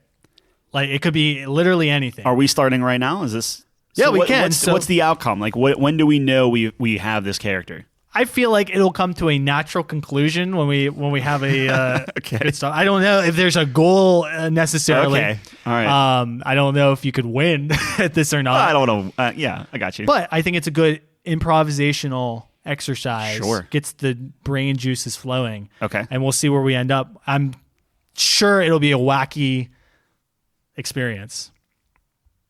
Like it could be literally anything. Are we starting right now? Is this? Yeah, we can. What's the outcome? Like, when do we know we have this character? I feel like it'll come to a natural conclusion when we have a Okay. good start. I don't know if there's a goal necessarily. Okay. All right. I don't know if you could win at this or not. I don't know. Yeah, I got you. But I think it's a good improvisational exercise. Sure. Gets the brain juices flowing. Okay. And we'll see where we end up. I'm sure it'll be a wacky experience.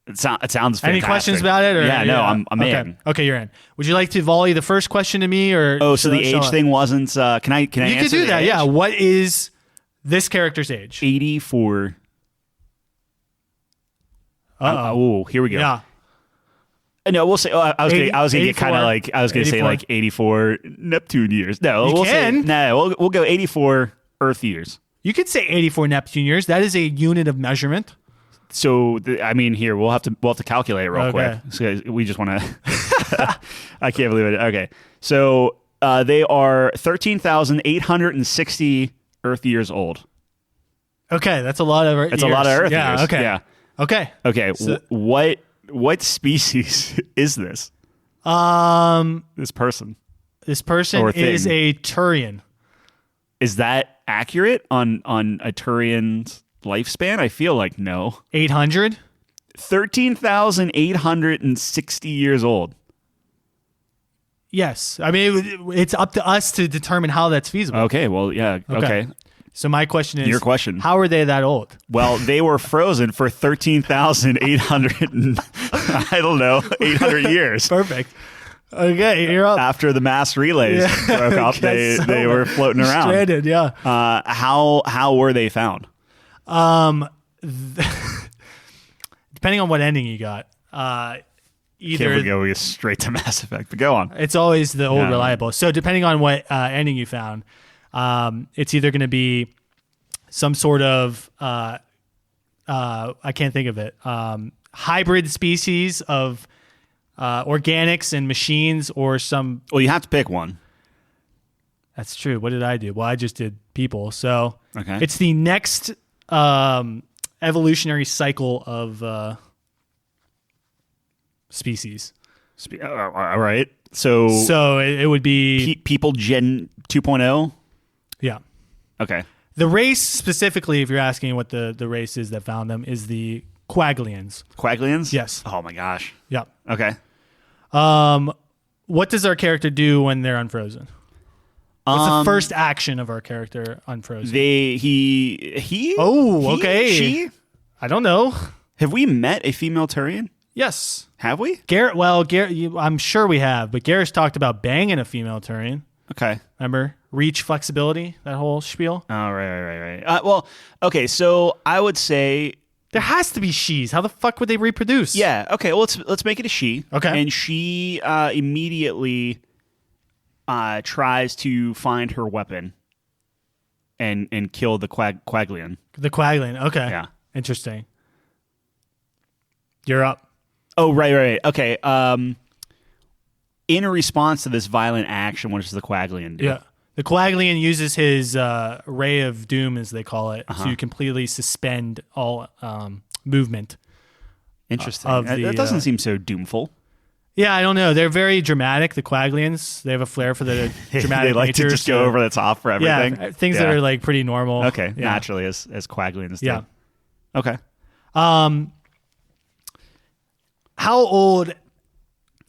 It sounds fantastic. Any questions about it? Or, yeah, no, I'm in. Okay, you're in. Would you like to volley the first question to me, or? Oh, so the shall age I- thing wasn't. Can I? You answer could do the that. age? Yeah. What is this character's age? 84. Oh, here we go. Yeah. No, we'll say. I was gonna get kind of 84. like. I was gonna say 84. like 84 Neptune years. No, You we'll can. say no. We'll go 84 Earth years. You could say 84 Neptune years. That is a unit of measurement. So I mean, here we'll have to calculate it real Okay. quick. So we just want to. I can't believe it. Okay, so they are 13,860 Earth years old. Okay, that's a lot of That's a lot of Earth yeah, years. Okay. Yeah. Okay. Okay. So- What species is this? This person. This person Or thing. is a Turian. Is that accurate on a Turian's lifespan? I feel like no. 800. 13,860 years old. Yes. I mean, it's up to us to determine how that's feasible. Okay. Well, yeah. Okay. So my question is, Your question. how are they that old? Well, they were frozen for 13,800. I don't know, 800 years. Perfect. Okay, you're up. After the mass relays broke off, they were floating around. Stranded, yeah. How were they found? Depending on what ending you got, Can't we either go straight to Mass Effect? But go on. it's always the old Yeah. reliable. So depending on what ending you found, it's either going to be some sort of I can't think of it, hybrid species of organics and machines, or some. Well, you have to pick one. That's true. What did I do? Well, I just did people. So Okay. it's the next evolutionary cycle of species. All right. So So it would be people Gen 2.0. yeah. Okay. The race specifically, if you're asking what the race is that found them, is the Quaglians. Quaglians? Yes. Oh my gosh. Yeah. Okay. What does our character do when they're unfrozen? What's the first action of our character unfrozen? He. Oh, okay. She. I don't know. Have we met a female Turian? Yes. Have we? Garrett. Well, Garrett. I'm sure we have, but Garrett's talked about banging a female Turian. Okay. Remember reach, flexibility, that whole spiel. Oh, right. Well, okay. So I would say there has to be she's. How the fuck would they reproduce? yeah. Okay. Well, let's make it a she. Okay. And she immediately tries to find her weapon and kill the Quaglian. The Quaglian. Okay. Yeah. Interesting. You're up. Oh, right. Okay. In response to this violent action, what does the Quaglian do? Yeah. The Quaglian uses his ray of doom, as they call it, to completely suspend all movement. Interesting. That doesn't seem so doomful. Yeah, I don't know. They're very dramatic, the Quaglians. They have a flair for the dramatic They like nature, to just go over the top for everything. Yeah, things that are like pretty normal. Okay, yeah. naturally as Quaglians do. Yeah. Okay. How old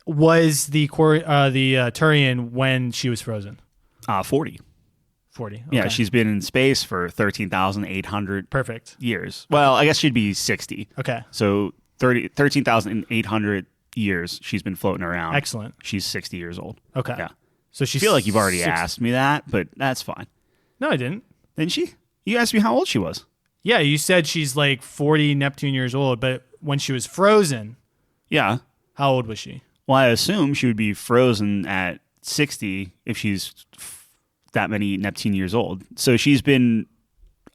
was the Turian when she was frozen? 40. 40. Okay. Yeah, she's been in space for 13,800 perfect years. Well, I guess she'd be 60. Okay. So 13,800 years she's been floating around. Excellent. She's 60 years old. Okay. Yeah. So she's I feel like you've already 60. asked me that, but that's fine. No, I didn't. Didn't she? You asked me how old she was. Yeah, you said she's like 40 Neptune years old, but when she was frozen, Yeah. how old was she? Well, I assume she would be frozen at 60 if she's that many Neptune years old. So she's been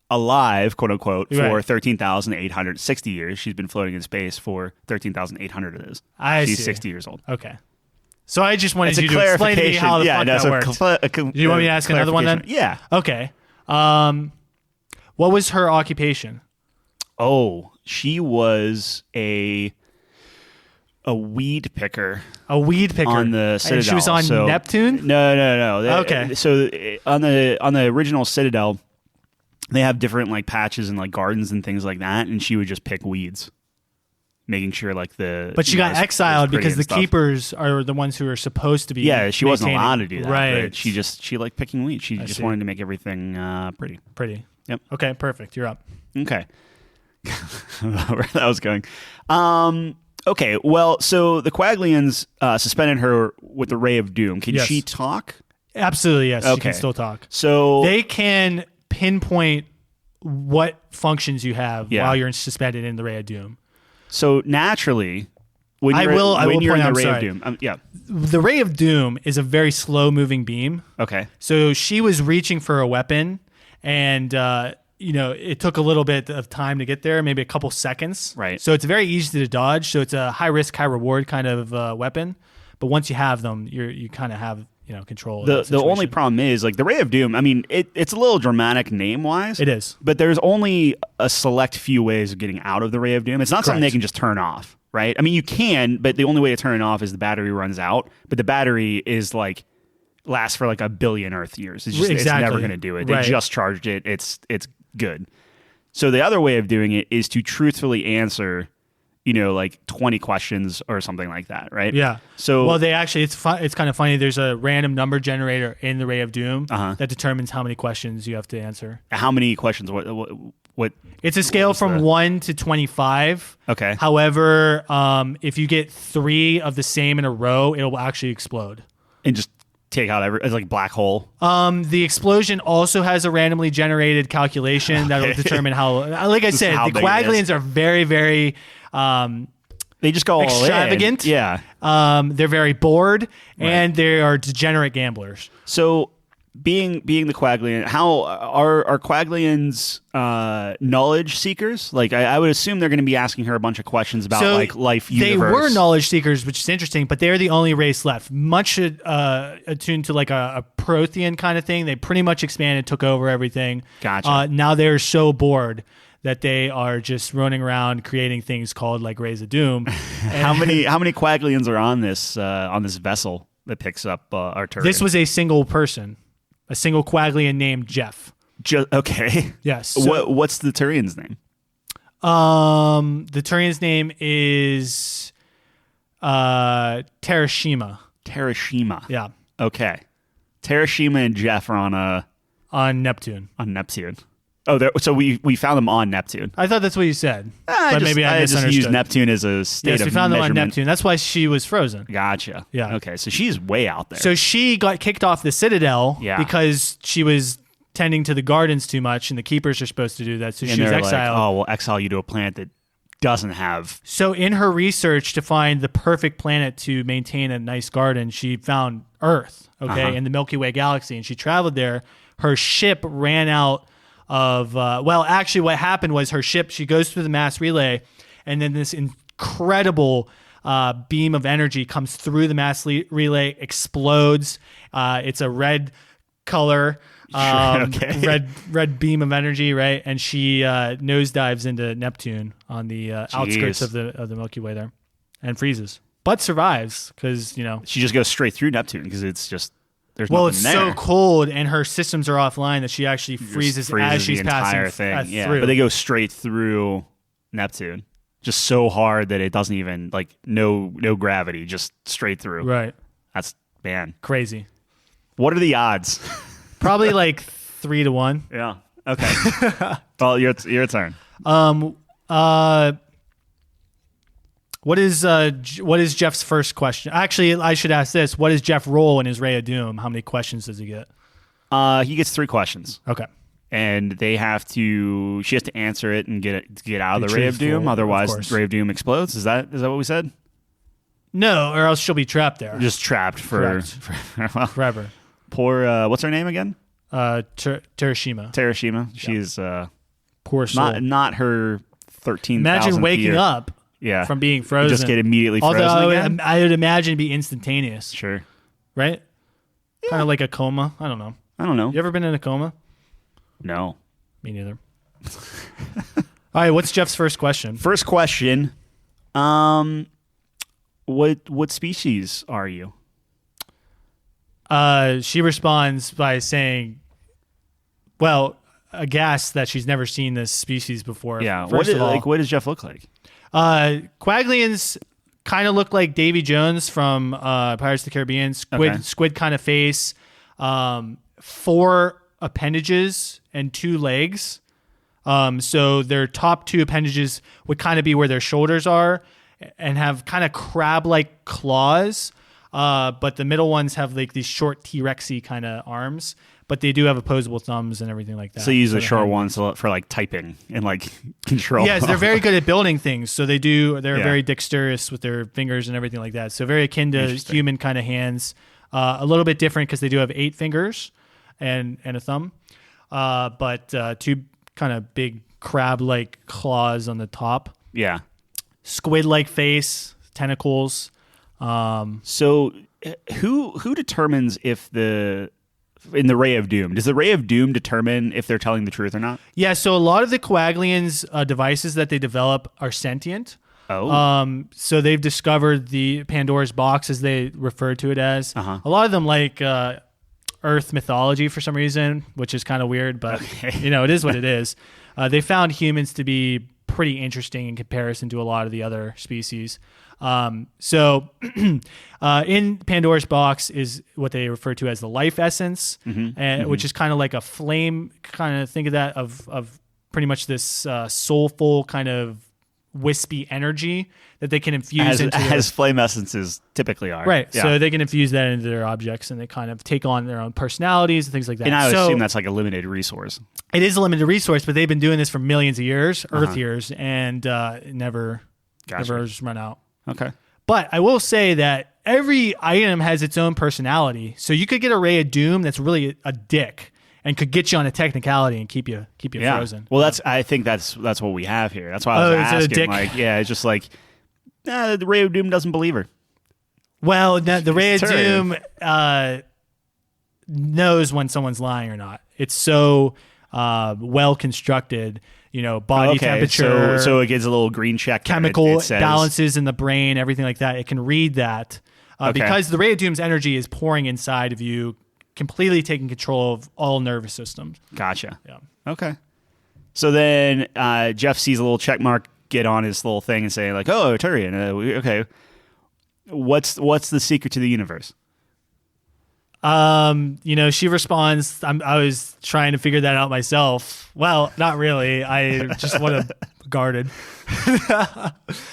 alive, quote unquote, for Right. 13,860 years. She's been floating in space for 13,800 it is. She's see. 60 years old. Okay. So I just wanted It's a you to explain to me clarification. how the fuck that works. Do you want me to ask another one then? Yeah. Okay. What was her occupation? Oh, she was a weed picker. A weed picker on the Citadel. And she was on Neptune? No. Okay. So on the original Citadel, they have different like patches and like gardens and things like that, and she would just pick weeds, making sure like the. But she got exiled because the stuff. keepers are the ones who are supposed to be. Yeah, she wasn't maintaining. allowed to do that. Right. But she liked picking weeds. She just see. wanted to make everything pretty. Pretty. Yep. Okay. Perfect. You're up. Okay. Where that was going. Okay, well, so the Quaglians suspended her with the Ray of Doom. Can Yes. she talk? Absolutely. Yes. She Okay. can still talk. So They can pinpoint what functions you have Yeah. while you're suspended in the Ray of Doom. So naturally, when I you're, will when you're point in out, the Ray I'm of sorry. Doom, yeah, The Ray of Doom is a very slow moving beam. okay, So she was reaching for a weapon, and it took a little bit of time to get there, maybe a couple seconds. Right. So it's very easy to dodge. So it's a high risk, high reward kind of weapon. But once you have them, you kind of have control. Of the that only situation. problem is like the Ray of Doom. I mean, it's a little dramatic name wise. It is. but there's only a select few ways of getting out of the Ray of Doom. It's not something Correct. they can just turn off, right? I mean, you can, but the only way to turn it off is the battery runs out. But the battery is like lasts for like 1 billion Earth years. It's just Exactly. it's never going to do it. Right. They just charged it. It's good. So the other way of doing it is to truthfully answer, like 20 questions or something like that, right? Yeah. So well, they actually it's kind of funny. There's a random number generator in the Ray of Doom that determines how many questions you have to answer. how many questions? What? It's a scale from the- 1 to 25. Okay. However, if you get 3 of the same in a row, it will actually explode. And just take out it's like black hole. The explosion also has a randomly generated calculation that will determine how. Like I said, how the big it is. Quaglians are very, very They just go all extravagant. in. Yeah. They're very bored, and they are degenerate gamblers. So being the Quaglian, how are Quaglians knowledge seekers? Like I would assume they're going to be asking her a bunch of questions about like life, universe. They were knowledge seekers, which is interesting, but they're the only race left. Much attuned to like a Prothean kind of thing. They pretty much expanded, took over everything. Gotcha. Now they're so bored that they are just running around creating things called like Rays of Doom. How many Quaglians are on this vessel that picks up our turret? This was a single person, a single Quaglian named Jeff. Okay. Yes. So, what's the Turian's name? the Turian's name is Terashima. Terashima. Yeah. Okay. Terashima and Jeff are on Neptune. on Neptune. Oh, so we found them on Neptune. I thought that's what you said. But maybe I just misunderstood. used Neptune as a state Yes, of we found them on measurement. Neptune. That's why she was frozen. Gotcha. Yeah. Okay, so she's way out there. So she got kicked off the Citadel Yeah. because she was tending to the gardens too much, and the keepers are supposed to do that. So and she was they're exiled. like, oh, we'll exile you to a planet that doesn't have. So in her research to find the perfect planet to maintain a nice garden, she found Earth, in the Milky Way galaxy, and she traveled there. Her ship ran out of, actually what happened was her ship, she goes through the mass relay, and then this incredible beam of energy comes through the mass relay, explodes. It's a red color. Okay. red beam of energy, right? And she nosedives into Neptune on the outskirts of the Milky Way there, and freezes, but survives because She just goes straight through Neptune because it's just there's well, nothing it's there. so cold and her systems are offline that she actually freezes as she's the entire passing thing. Yeah, through. but they go straight through Neptune, just so hard that it doesn't even no gravity, just straight through. Right, That's crazy. What are the odds? Probably 3-1. Yeah. Okay. Well, your turn. What is Jeff's first question? Actually, I should ask this: what does Jeff roll in his Ray of Doom? How many questions does he get? He gets 3 questions. Okay. And she has to answer it and get out of Be the Ray of truthful, Doom. of Otherwise, course. the Ray of Doom explodes. Is that what we said? No, or else she'll be trapped there Just trapped for well, forever. poor. What's her name again? Terashima. Terashima. She's Poor soul. not her 13,000th Imagine waking year. up Yeah. from being frozen. Just get immediately frozen Although again. I would imagine it'd be instantaneous, Sure. right? Kind of like a coma. I don't know. I don't know. You ever been in a coma? No. Me neither. All right, what's Jeff's first question? First question. What species are you? She responds by saying, well, aghast that she's never seen this species before. Yeah. First of all, what does Jeff look like? Quaglians kind of look like Davy Jones from Pirates of the Caribbean. Squid kind of face. 4 appendages and 2 legs. So their top 2 appendages would kind of be where their shoulders are and have kind of crab-like claws. But the middle ones have these short T-Rexy kind of arms. But they do have opposable thumbs and everything like that. So you use the short ones for typing and control. Yes, they're very good at building things. So they're very dexterous with their fingers and everything like that. So very akin to human kind of hands. A little bit different because they do have 8 fingers and a thumb. But 2 kind of big crab-like claws on the top. Yeah. Squid-like face, tentacles. So who determines if in the Ray of Doom, does the Ray of Doom determine if they're telling the truth or not? Yeah, so a lot of the Quaglians devices that they develop are sentient. Oh. So they've discovered the Pandora's box, as they refer to it as. Uh-huh. A lot of them like Earth mythology for some reason, which is kind of weird, but it is what it is. They found humans to be pretty interesting in comparison to a lot of the other species. So in Pandora's box is what they refer to as the life essence, which is kind of like a flame, kind of think of that of pretty much this soulful kind of wispy energy that they can infuse as flame essences typically are. Right. Yeah. So they can infuse that into their objects and they kind of take on their own personalities and things like that. And I would assume that's like a limited resource. It is a limited resource, but they've been doing this for millions of years, Earth years, and it never has run out. Okay. But I will say that every item has its own personality. So you could get a Ray of Doom that's really a dick and could get you on a technicality and keep you frozen. Well, I think that's what we have here. That's why I was asking. Dick? It's just the Ray of Doom doesn't believe her. Well, the Ray of Doom knows when someone's lying or not. It's so well constructed. Body temperature. So it gets a little green check. Chemical it says, balances in the brain, everything like that. It can read that because the Ray of Doom's energy is pouring inside of you, completely taking control of all nervous systems. Gotcha. Yeah. Okay. So then Jeff sees a little check mark get on his little thing and say "Oh, Turian, okay. What's the secret to the universe?" She responds, I was trying to figure that out myself. Well, not really. I just want to garden.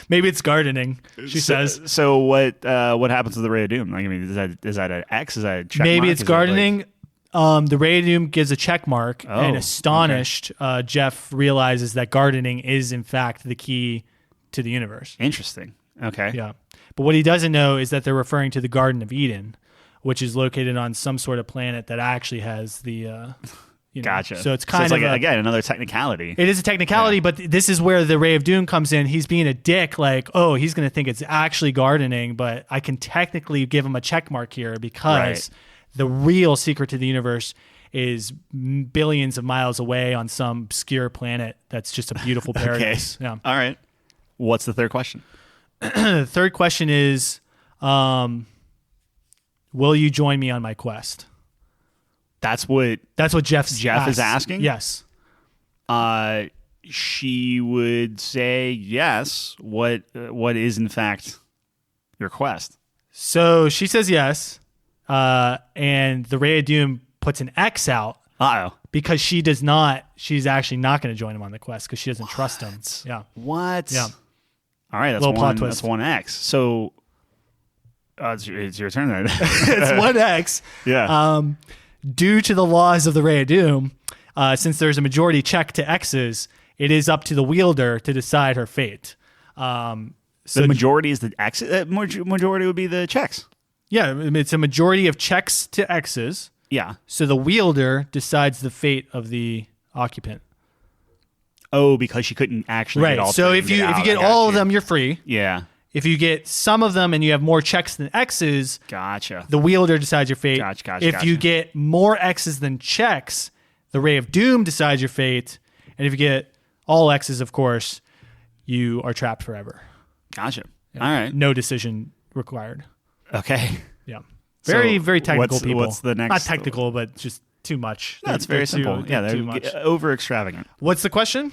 Maybe it's gardening, she says. So what happens to the Ray of Doom? Like, I mean, is that an X? Is that a check Maybe mark? it's gardening. The Ray of Doom gives a check mark, and astonished, Jeff realizes that gardening is, in fact, the key to the universe. Interesting. Okay. Yeah. But what he doesn't know is that they're referring to the Garden of Eden, which is located on some sort of planet that actually has the... Gotcha. So it's kind of again, another technicality. It is a technicality, but this is where the Ray of Doom comes in. He's being a dick, like, oh, he's going to think it's actually gardening, but I can technically give him a check mark here because the real secret to the universe is billions of miles away on some obscure planet that's just a beautiful paradise. Okay. Yeah. All right. What's the third question? The third question is, will you join me on my quest? That's what Jeff is asking? Yes. She would say yes. What is in fact your quest? So she says yes, and the Ray of Doom puts an X out. Uh-oh. Because she's actually not going to join him on the quest because she doesn't trust him. Yeah. What? Yeah. All right, that's plot twist. That's one X. So it's your turn then. It's one X. Yeah. Due to the laws of the Ray of Doom, since there's a majority check to X's, it is up to the wielder to decide her fate. So the majority is the X. Majority would be the checks. Yeah, it's a majority of checks to X's. Yeah. So the wielder decides the fate of the occupant. Oh, because she couldn't actually get all so three if you out. get all of them, you're free. Yeah. If you get some of them and you have more checks than X's, gotcha. The wielder decides your fate. Gotcha. If you get more X's than checks, the Ray of Doom decides your fate. And if you get all X's, of course, you are trapped forever. Gotcha. Yeah. All right. No decision required. Okay. Yeah. Very, so very technical people. What's the next? Not technical, but just too much. No, it's very simple. They're too much. Over extravagant. What's the question?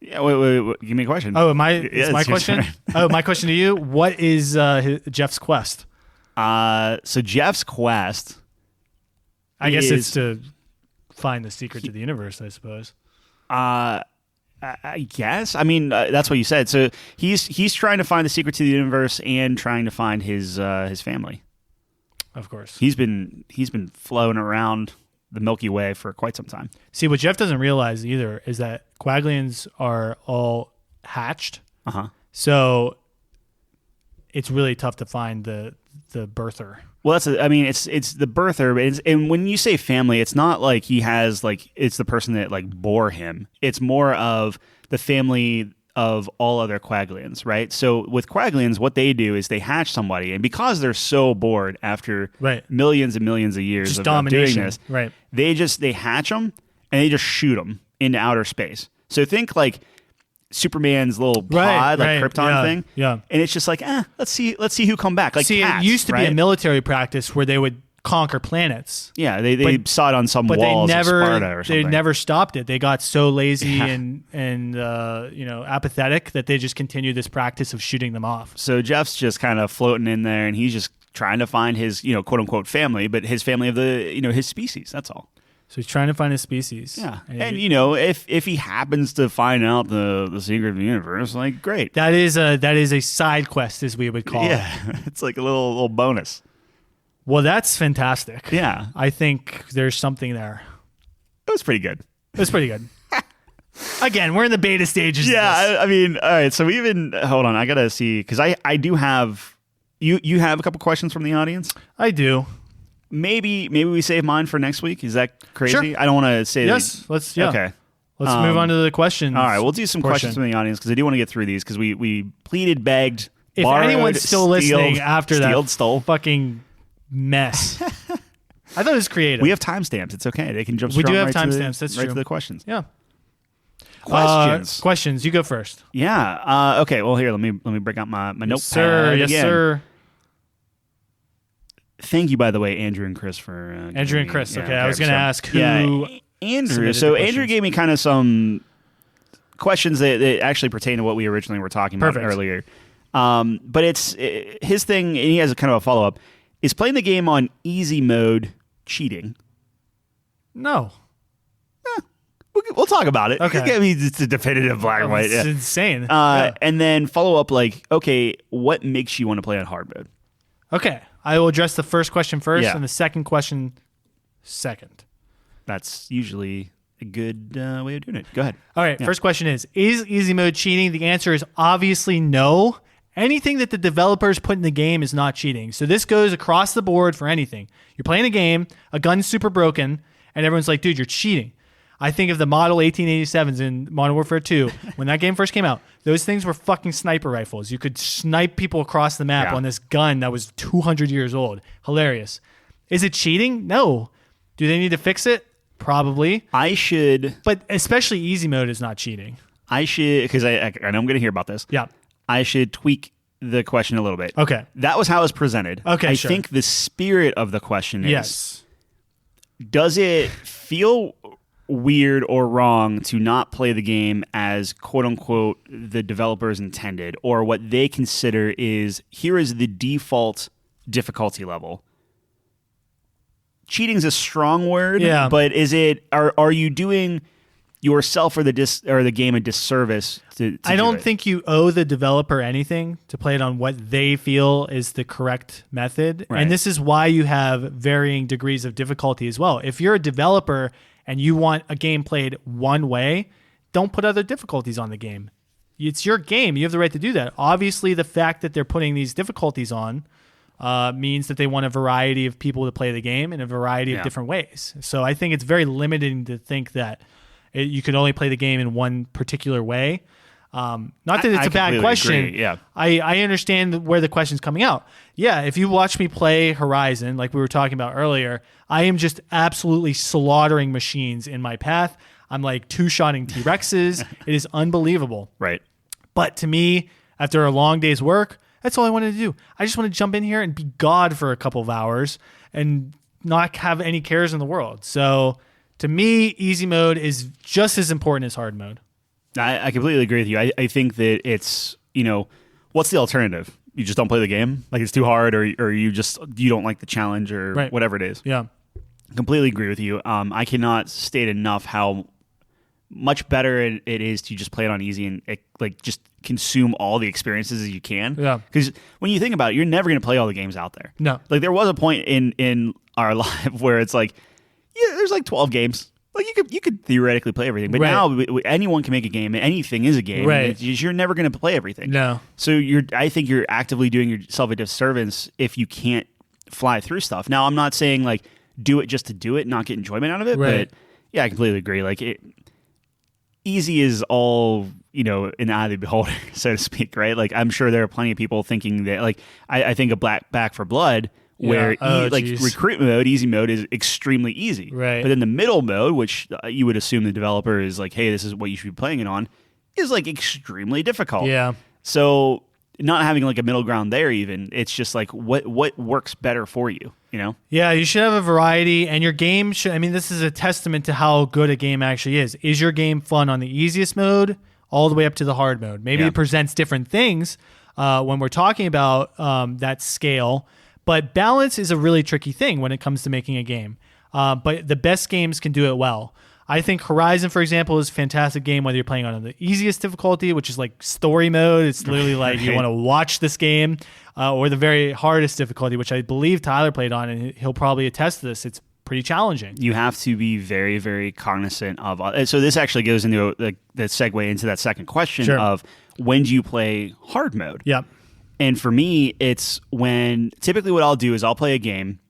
Yeah, wait. Give me a question. Oh, it's my question? Oh, my question to you. What is Jeff's quest? So Jeff's quest, I guess it's to find the secret to the universe, I suppose. I guess. I mean, that's what you said. So he's trying to find the secret to the universe and trying to find his family. Of course. He's been flown around the Milky Way for quite some time. See, what Jeff doesn't realize either is that Quaglians are all hatched. Uh-huh. So it's really tough to find the birther. Well, it's the birther, and when you say family, it's not like he has it's the person that bore him. It's more of the family of all other Quaglians, right? So with Quaglians, what they do is they hatch somebody, and because they're so bored after millions and millions of years of doing this, they hatch them and they just shoot them into outer space. So think like Superman's little pod, Krypton thing. Yeah. And it's just let's see who come back. Like cats, it used to be a military practice where they would conquer planets. Yeah, they saw it on some walls of Sparta or something. They never stopped it. They got so lazy and apathetic that they just continued this practice of shooting them off. So Jeff's just kind of floating in there, and he's just trying to find his quote unquote family, but his family of the his species. That's all. So he's trying to find his species. Yeah, and if he happens to find out the secret of the universe, great. That is a side quest, as we would call it. Yeah, it's like a little bonus. Well, that's fantastic. Yeah. I think there's something there. It was pretty good. Again, we're in the beta stages. Yeah, I mean, all right. So hold on. I got to see, because I do have, you have a couple questions from the audience? I do. Maybe we save mine for next week. Is that crazy? Sure. I don't want to say yes. Let's. Yeah. Okay. Let's move on to the questions. All right. We'll do some questions from the audience because I do want to get through these because we pleaded, begged, if borrowed, anyone's still listening after that stole. Fucking mess. I thought it was creative. We have timestamps. It's okay. They can jump. We do have right timestamps. That's right true. to the questions. Yeah. Questions. Questions. You go first. Yeah. Okay. Well, here. Let me break out my notepad. Sir. Yes, sir. Thank you, by the way, Andrew and Chris for Andrew and Chris. Okay, I was going to ask who. Andrew. So Andrew gave me kind of some questions that actually pertain to what we originally were talking about earlier. But it's his thing, and he has a kind of a follow up. Is playing the game on easy mode cheating? No. We'll talk about it. Okay. I mean, it's a definitive black and white. It's Yeah. insane. And then follow up like, okay, what makes you want to play on hard mode? Okay. I will address the first question first Yeah. and the second question second. That's usually a good way of doing it. Go ahead. All right. First question is easy mode cheating? The answer is obviously no. Anything that the developers put in the game is not cheating. So this goes across the board for anything. You're playing a game, a gun's super broken, and everyone's like, dude, you're cheating. I think of the Model 1887s in Modern Warfare 2. When that game first came out, those things were fucking sniper rifles. You could snipe people across the map on this gun that was 200 years old. Hilarious. Is it cheating? No. Do they need to fix it? Probably. I should. But especially easy mode is not cheating. I should, because I know I'm going to hear about this. Yeah. I should tweak the question a little bit. Okay. That was how it was presented. Okay, I sure. think the spirit of the question is, Yes. does it feel weird or wrong to not play the game as quote unquote the developers intended, or what they consider is here is the default difficulty level? Cheating's a strong word, Yeah. but is it are you doing yourself or the game a disservice to I don't do it? think you owe the developer anything to play it on what they feel is the correct method. Right. And this is why you have varying degrees of difficulty as well. If you're a developer and you want a game played one way, don't put other difficulties on the game. It's your game. You have the right to do that. Obviously, the fact that they're putting these difficulties on means that they want a variety of people to play the game in a variety of different ways. So I think it's very limiting to think that you can only play the game in one particular way. Not that it's I a bad completely question. agree, yeah. I understand where the question's coming out. Yeah, if you watch me play Horizon, like we were talking about earlier, I am just absolutely slaughtering machines in my path. I'm like two-shotting T-Rexes. It is unbelievable. Right. But to me, after a long day's work, that's all I wanted to do. I just want to jump in here and be God for a couple of hours and not have any cares in the world. So to me, easy mode is just as important as hard mode. I completely agree with you. I think that it's, what's the alternative? You just don't play the game? Like it's too hard, or you don't like the challenge, or whatever it is. Yeah. Completely agree with you. I cannot state enough how much better it is to just play it on easy and just consume all the experiences as you can. Yeah. Because when you think about it, you're never going to play all the games out there. No. Like there was a point in our life where it's like, yeah, there's like 12 games. Like you could theoretically play everything, but now anyone can make a game. Anything is a game. Right. You're never going to play everything. No. So I think you're actively doing yourself a disservice if you can't fly through stuff. Now, I'm not saying like do it just to do it, not get enjoyment out of it. Right. But yeah, I completely agree. Like easy is all in the eye of the beholder, so to speak. Right. Like I'm sure there are plenty of people thinking that like I think of Back for Blood. Where recruitment mode, easy mode is extremely easy. Right. But then the middle mode, which you would assume the developer is like, hey, this is what you should be playing it on, is like extremely difficult. Yeah. So not having like a middle ground there even, it's just like what works better for you, Yeah, you should have a variety, and your game should, this is a testament to how good a game actually is. Is your game fun on the easiest mode all the way up to the hard mode? Maybe it presents different things when we're talking about that scale. But balance is a really tricky thing when it comes to making a game. But the best games can do it well. I think Horizon, for example, is a fantastic game whether you're playing on the easiest difficulty, which is like story mode. It's literally like you want to watch this game, or the very hardest difficulty, which I believe Tyler played on, and he'll probably attest to this. It's pretty challenging. You have to be very, very cognizant of. So this actually goes into the segue into that second question of when do you play hard mode? Yep. And for me, it's when typically what I'll do is I'll play a game.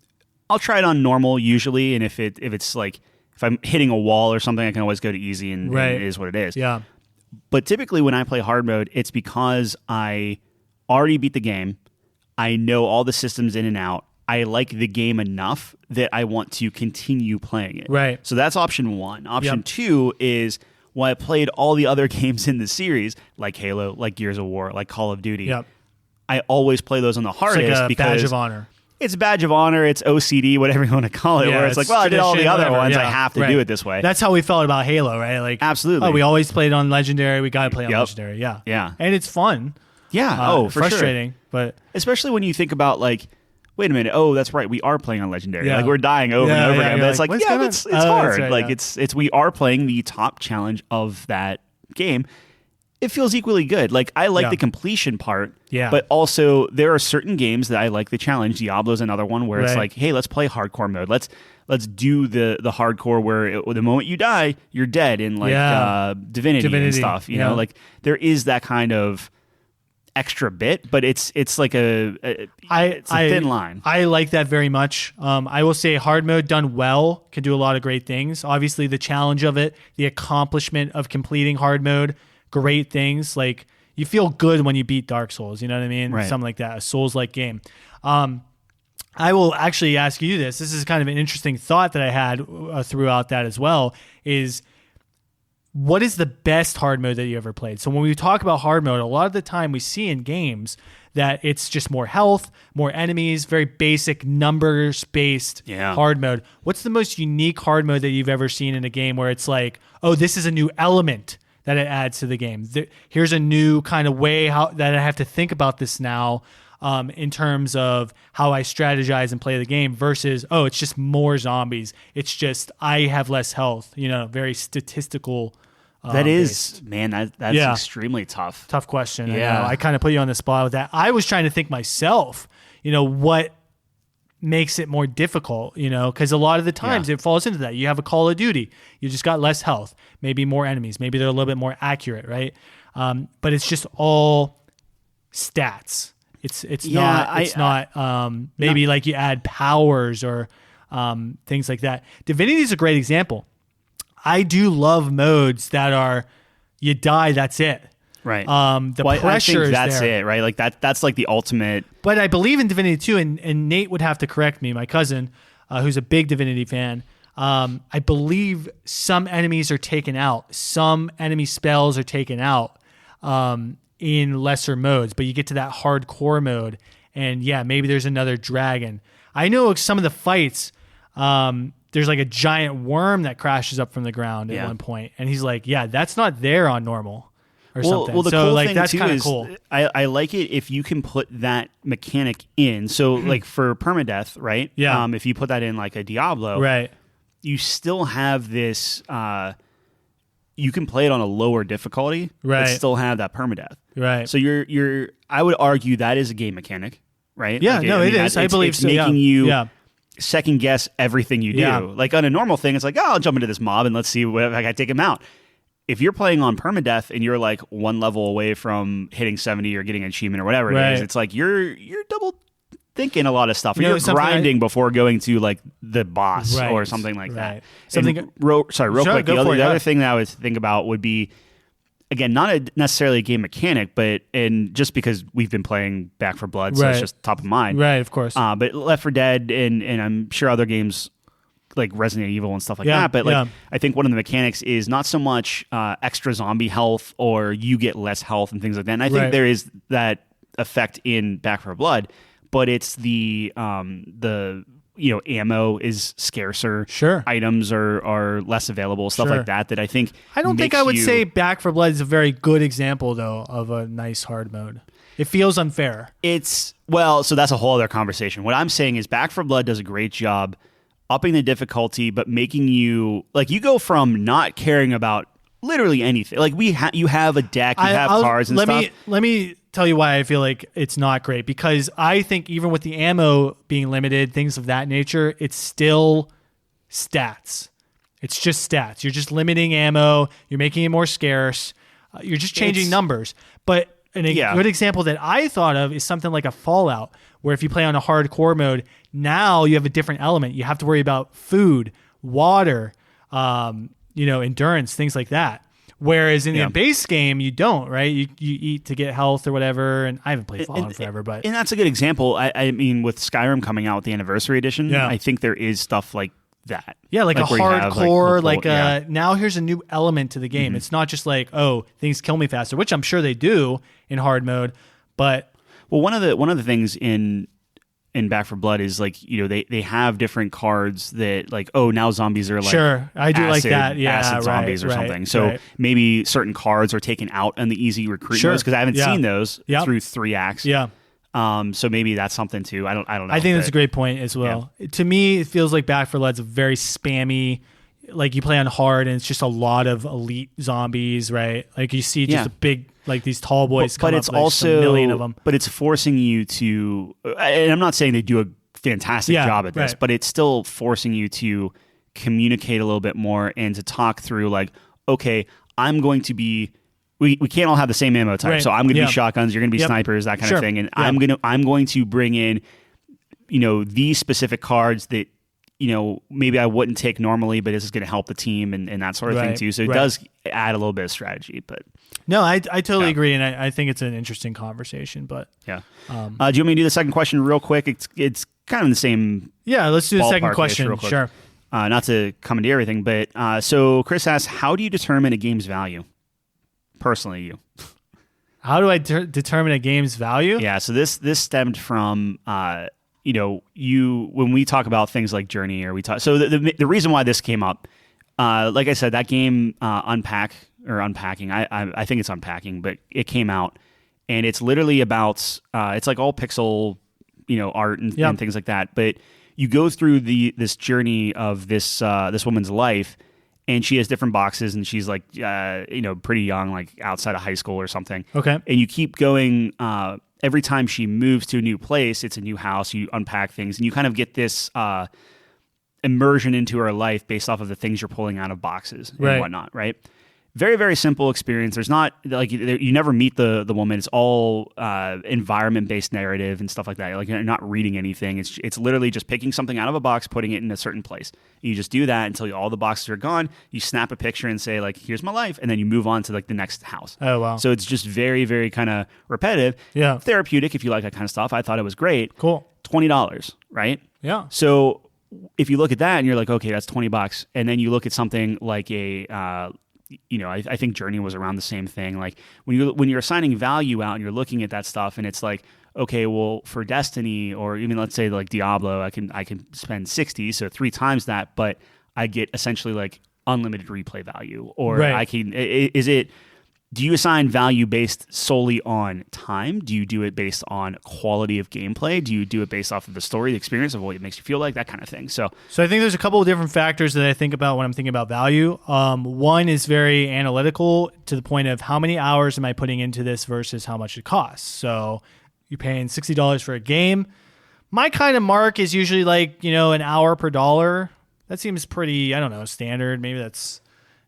I'll try it on normal usually, and if it's like if I'm hitting a wall or something, I can always go to easy, and it is what it is. Yeah. But typically when I play hard mode, it's because I already beat the game. I know all the systems in and out. I like the game enough that I want to continue playing it. Right. So that's option one. Option two is when I played all the other games in the series, like Halo, like Gears of War, like Call of Duty. Yep. I always play those on the hardest it's like a because badge of honor. It's a badge of honor. It's OCD, whatever you want to call it. Where it's like, well, I did all the other ones. I have to do it this way. That's how we felt about Halo, right? Like, absolutely. Oh, we always played on Legendary. We got to play on Legendary. Yeah. And it's fun. Yeah. For frustrating, sure. but especially when you think about like wait a minute, oh, that's right, we are playing on Legendary. Yeah. Like, we're dying over and over again. But it's like, what's yeah, going on? it's hard. Right, like, yeah. it's we are playing the top challenge of that game. It feels equally good. Like, I like the completion part, but also there are certain games that I like the challenge. Diablo's another one where it's like, hey, let's play hardcore mode. Let's do the hardcore where the moment you die, you're dead in like Divinity and stuff. You know, like there is that kind of extra bit, but it's like it's a thin line. I like that very much. I will say hard mode done well can do a lot of great things. Obviously, the challenge of it, the accomplishment of completing hard mode, great things. Like, you feel good when you beat Dark Souls, you know what I mean? Right. Something like that, a Souls-like game. I will actually ask you this. This is kind of an interesting thought that I had throughout that as well, is what is the best hard mode that you ever played? So when we talk about hard mode, a lot of the time we see in games that it's just more health, more enemies, very basic numbers-based hard mode. What's the most unique hard mode that you've ever seen in a game where it's like, oh, this is a new element that it adds to the game? Here's a new kind of way that I have to think about this now in terms of how I strategize and play the game versus, oh, it's just more zombies. It's just I have less health, very statistical. That is, based. man, that's extremely tough. Tough question. Yeah. I kind of put you on the spot with that. I was trying to think myself, what makes it more difficult, because a lot of the times it falls into that. You have a Call of Duty, you just got less health, maybe more enemies, maybe they're a little bit more accurate, right? But it's just all stats. It's not maybe like you add powers or things like that. Divinity is a great example. I do love modes that are you die, that's it. Right. Pressure I think is that's there. it, right? Like that's like the ultimate. But I believe in Divinity 2, and Nate would have to correct me, my cousin, who's a big Divinity fan. I believe some enemies are taken out. Some enemy spells are taken out in lesser modes, but you get to that hardcore mode, and maybe there's another dragon. I know some of the fights, there's like a giant worm that crashes up from the ground at one point, and he's like, that's not there on normal. Or something. Well, the so cool like thing that's too kind of is cool. I like it if you can put that mechanic in. So like for permadeath, right? Yeah. If you put that in like a Diablo, Right. you still have this. You can play it on a lower difficulty, Right. but still have that permadeath. Right. So you're. I would argue that is a game mechanic, right? Yeah. Like, No, it is. I believe it's so. making you. Yeah. Second guess everything you do. Yeah. Like on a normal thing, it's like, I'll jump into this mob and let's see if I can take him out. If you're playing on permadeath and you're like one level away from hitting 70 or getting an achievement or whatever it is, it's like you're double thinking a lot of stuff. Or you're grinding before going to like the boss or something like that. Something. Real quick, the other thing that I would think about would be, again, not necessarily a game mechanic, and just because we've been playing Back 4 Blood, so it's just top of mind. Right, of course. But Left 4 Dead and I'm sure other games like Resident Evil and stuff like that. But like I think one of the mechanics is not so much extra zombie health or you get less health and things like that. And I think there is that effect in Back 4 Blood, but it's the ammo is scarcer. Sure. Items are less available, stuff like that I think I don't think I would say Back 4 Blood is a very good example though of a nice hard mode. It feels unfair. So that's a whole other conversation. What I'm saying is Back 4 Blood does a great job upping the difficulty, but making you like you go from not caring about literally anything. Like you have a deck, you have cards and stuff. Let me tell you why I feel like it's not great, because I think even with the ammo being limited, things of that nature, it's still stats. It's just stats. You're just limiting ammo. You're making it more scarce. You're just changing numbers. But a good example that I thought of is something like a Fallout, where if you play on a hardcore mode, now you have a different element. You have to worry about food, water, endurance, things like that. Whereas in the base game, you don't, right? You eat to get health or whatever. And I haven't played Fallout in forever, but and that's a good example. I mean, with Skyrim coming out with the anniversary edition, I think there is stuff like that. Yeah, like a hardcore, have, now here's a new element to the game. Mm-hmm. It's not just like, oh, things kill me faster, which I'm sure they do in hard mode, but one of the things in Back 4 Blood is like, they have different cards that like, oh, now zombies are like, sure, I do like that, acid zombies or something. So maybe certain cards are taken out on the easy recruit modes, because I haven't seen those through 3 acts. Yeah. So maybe that's something too. I don't know. I think that's a great point as well. Yeah. To me, it feels like Back 4 Blood's a very spammy. Like you play on hard, and it's just a lot of elite zombies, right? Like you see just a big, like these tall boys. But it's also a million of them. But it's forcing you to. And I'm not saying they do a fantastic job at this, but it's still forcing you to communicate a little bit more and to talk through. Like, okay, I'm going to be. We can't all have the same ammo type, so I'm going to be shotguns. You're going to be snipers, that kind of thing, and I'm going to bring in, these specific cards that, maybe I wouldn't take normally, but this is going to help the team and that sort of thing too. So it does add a little bit of strategy, but no, I totally agree, and I think it's an interesting conversation. But do you want me to do the second question real quick? It's kind of the same. Yeah, let's do the second question. Real quick. Sure. Not to commandeer everything, but so Chris asks, how do you determine a game's value? Personally, you. How do I determine a game's value? Yeah, so this stemmed from when we talk about things like Journey, or we talk. So the reason why this came up, like I said, that game Unpacking. I think it's Unpacking, but it came out, and it's literally about it's like all pixel, art and things like that. But you go through this journey of this woman's life. And she has different boxes, and she's like, pretty young, like outside of high school or something. Okay. And you keep going. Every time she moves to a new place, it's a new house. You unpack things, and you kind of get this immersion into her life based off of the things you're pulling out of boxes and whatnot, right? Very, very simple experience. There's not like you never meet the woman. It's all environment based narrative and stuff like that. Like you're not reading anything. It's literally just picking something out of a box, putting it in a certain place. You just do that until all the boxes are gone. You snap a picture and say like, "Here's my life," and then you move on to like the next house. Oh wow! So it's just very, very kind of repetitive. Yeah, therapeutic if you like that kind of stuff. I thought it was great. Cool. $20, right? Yeah. So if you look at that and you're like, okay, that's $20, and then you look at something like a I think Journey was around the same thing. Like when you're assigning value out and you're looking at that stuff, and it's like, okay, well, for Destiny or even let's say like Diablo, I can spend 60, so 3 times that, but I get essentially like unlimited replay value. Or I can do you assign value based solely on time? Do you do it based on quality of gameplay? Do you do it based off of the story, the experience of what it makes you feel like, that kind of thing? So I think there's a couple of different factors that I think about when I'm thinking about value. One is very analytical to the point of how many hours am I putting into this versus how much it costs. So you're paying $60 for a game. My kind of mark is usually like, an hour per dollar. That seems pretty, I don't know, standard. Maybe that's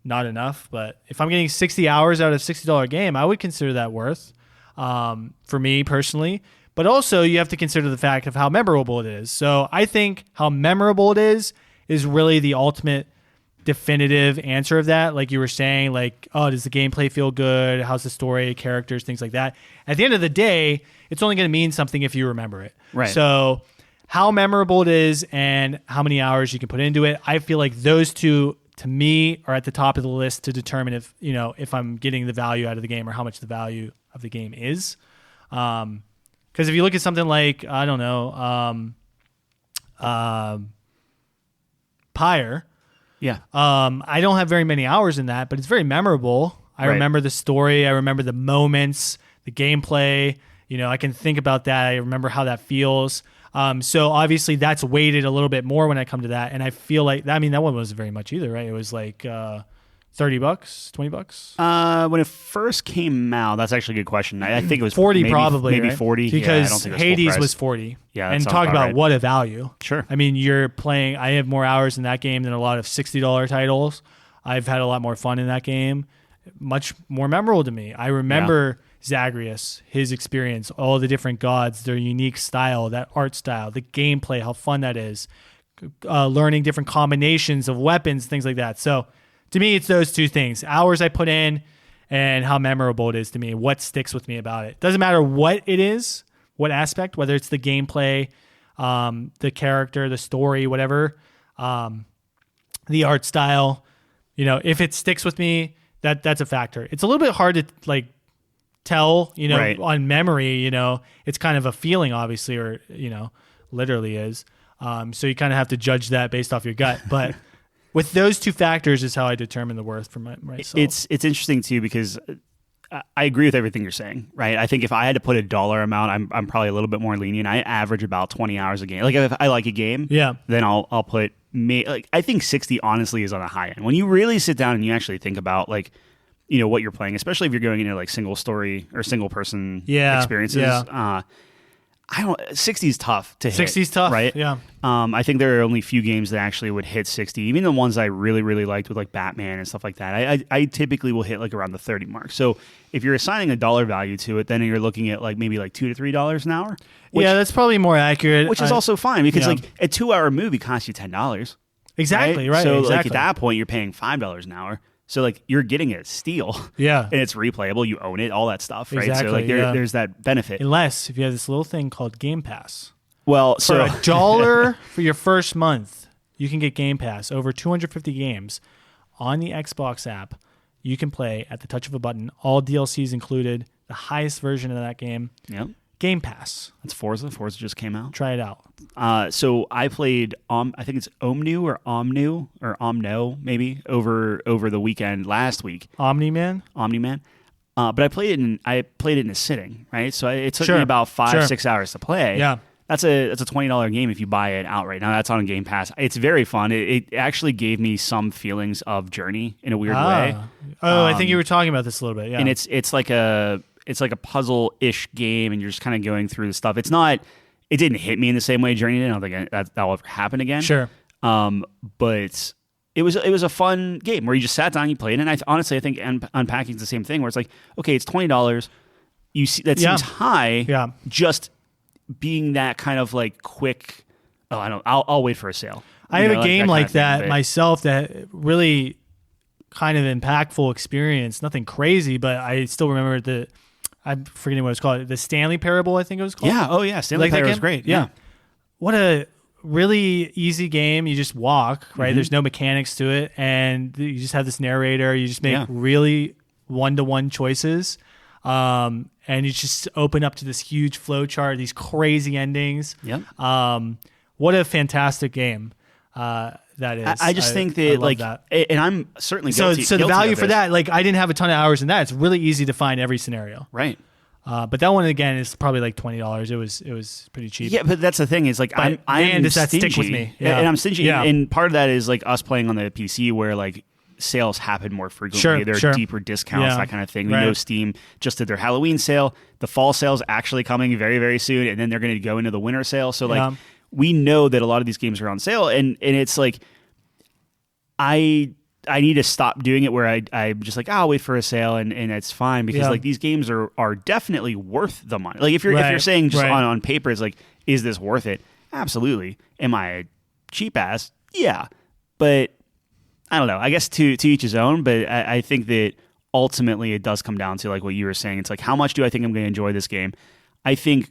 not enough, but if I'm getting 60 hours out of a $60 game, I would consider that worth for me personally. But also you have to consider the fact of how memorable it is. So I think how memorable it is really the ultimate definitive answer of that. Like you were saying, like, oh, does the gameplay feel good? How's the story, characters, things like that. At the end of the day, it's only going to mean something if you remember it. Right. So how memorable it is and how many hours you can put into it, I feel like those two to me are at the top of the list to determine if I'm getting the value out of the game or how much the value of the game is. Because if you look at something like, I don't know, Pyre, I don't have very many hours in that, but it's very memorable. I remember the story. I remember the moments, the gameplay. I can think about that. I remember how that feels. So obviously that's weighted a little bit more when I come to that. And I feel like, that one wasn't very much either, right? It was like $30, $20. When it first came out, that's actually a good question. I think it was 40 probably, maybe right? 40. Because I don't think it was Hades was 40. Yeah, and talk about what a value. Sure. You're playing, I have more hours in that game than a lot of $60 titles. I've had a lot more fun in that game. Much more memorable to me. I remember Zagreus, his experience, all the different gods, their unique style, that art style, the gameplay, how fun that is, learning different combinations of weapons, things like that. So to me, it's those two things: hours I put in and how memorable it is to me, what sticks with me about it. Doesn't matter what it is, what aspect, whether it's the gameplay, the character, the story, whatever, the art style. If it sticks with me, that's a factor. It's a little bit hard to tell, on memory. It's kind of a feeling, obviously, or literally is. So you kind of have to judge that based off your gut. But with those two factors is how I determine the worth for myself. It's interesting too, because I agree with everything you're saying, right? I think if I had to put a dollar amount, I'm probably a little bit more lenient. I average about 20 hours a game. Like if I like a game, then I'll put like I think 60 honestly is on the high end. When you really sit down and you actually think about like what you're playing, especially if you're going into like single story or single person experiences. I don't. 60 is tough to hit. 60 is tough, right? Yeah. I think there are only few games that actually would hit 60. Even the ones I really, really liked with like Batman and stuff like that. I typically will hit like around the 30 mark. So if you're assigning a dollar value to it, then you're looking at like maybe like $2 to $3 an hour. That's probably more accurate. Which is also fine because like a 2-hour movie costs you $10. Exactly. Right. So exactly. like at that point, you're paying $5 an hour. So like you're getting a steal, and it's replayable. You own it, all that stuff, right? Exactly, so like there's that benefit. Unless if you have this little thing called Game Pass. Well, for so $1 for your first month, you can get Game Pass. Over 250 games on the Xbox app. You can play at the touch of a button. All DLCs included. The highest version of that game. Yep. Game Pass. That's Forza. Forza just came out. Try it out. So I played I think it's Omno maybe over the weekend last week. Omni-Man. But I played it in a sitting, right? So it took me about 5-6 hours to play. Yeah. That's a $20 game if you buy it outright. Now that's on Game Pass. It's very fun. It actually gave me some feelings of Journey in a weird way. I think you were talking about this a little bit. Yeah. And it's like a puzzle-ish game, and you're just kind of going through the stuff. It didn't hit me in the same way Journey did. I don't think that'll ever happen again. Sure. But it was a fun game where you just sat down, you played, and I think unpacking is the same thing. Where it's like, okay, it's $20. You see that seems high. Yeah. Just being that kind of like quick. I'll wait for a sale. I have a game like that myself that really kind of impactful experience. Nothing crazy, but I still remember I'm forgetting what it's called. The Stanley Parable, I think it was called. Yeah. Oh, yeah. Stanley Parable is great. Yeah. What a really easy game. You just walk, right? There's no mechanics to it. And you just have this narrator. You just make really one-to-one choices. And you just open up to this huge flow chart, these crazy endings. Yep. What a fantastic game that is. I just think that and I'm certainly guilty. So the value for that, like I didn't have a ton of hours in that. It's really easy to find every scenario. Right. But that one again is probably like $20. It was pretty cheap. Yeah, but that's the thing is like I'm does that stingy, stick with me? Yeah. And I'm stingy. Yeah. And part of that is like us playing on the PC where like sales happen more frequently. There are deeper discounts, that kind of thing. We know Steam just did their Halloween sale. The fall sale's actually coming very, very soon, and then they're going to go into the winter sale. So like we know that a lot of these games are on sale, and it's like I need to stop doing it where I'm just like, I'll wait for a sale and it's fine because like these games are definitely worth the money. Like if you're saying just on paper, it's like, is this worth it? Absolutely. Am I a cheap ass? Yeah. But I don't know. I guess to each his own, but I think that ultimately it does come down to like what you were saying. It's like, how much do I think I'm going to enjoy this game? I think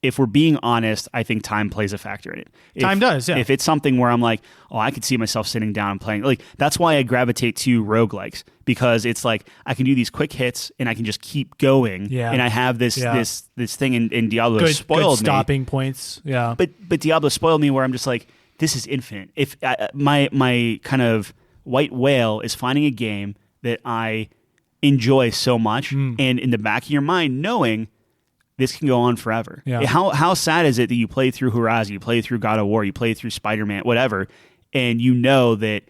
if we're being honest, I think time plays a factor in it. Time does, yeah. If it's something where I'm like, oh, I could see myself sitting down and playing. Like that's why I gravitate to roguelikes because it's like I can do these quick hits and I can just keep going. Yeah. And I have this thing in Diablo spoiled good stopping points. Yeah. But Diablo spoiled me where I'm just like, this is infinite. If my kind of white whale is finding a game that I enjoy so much, and in the back of your mind knowing this can go on forever. Yeah. How sad is it that you play through Horizon, you play through God of War, you play through Spider-Man, whatever, and you know that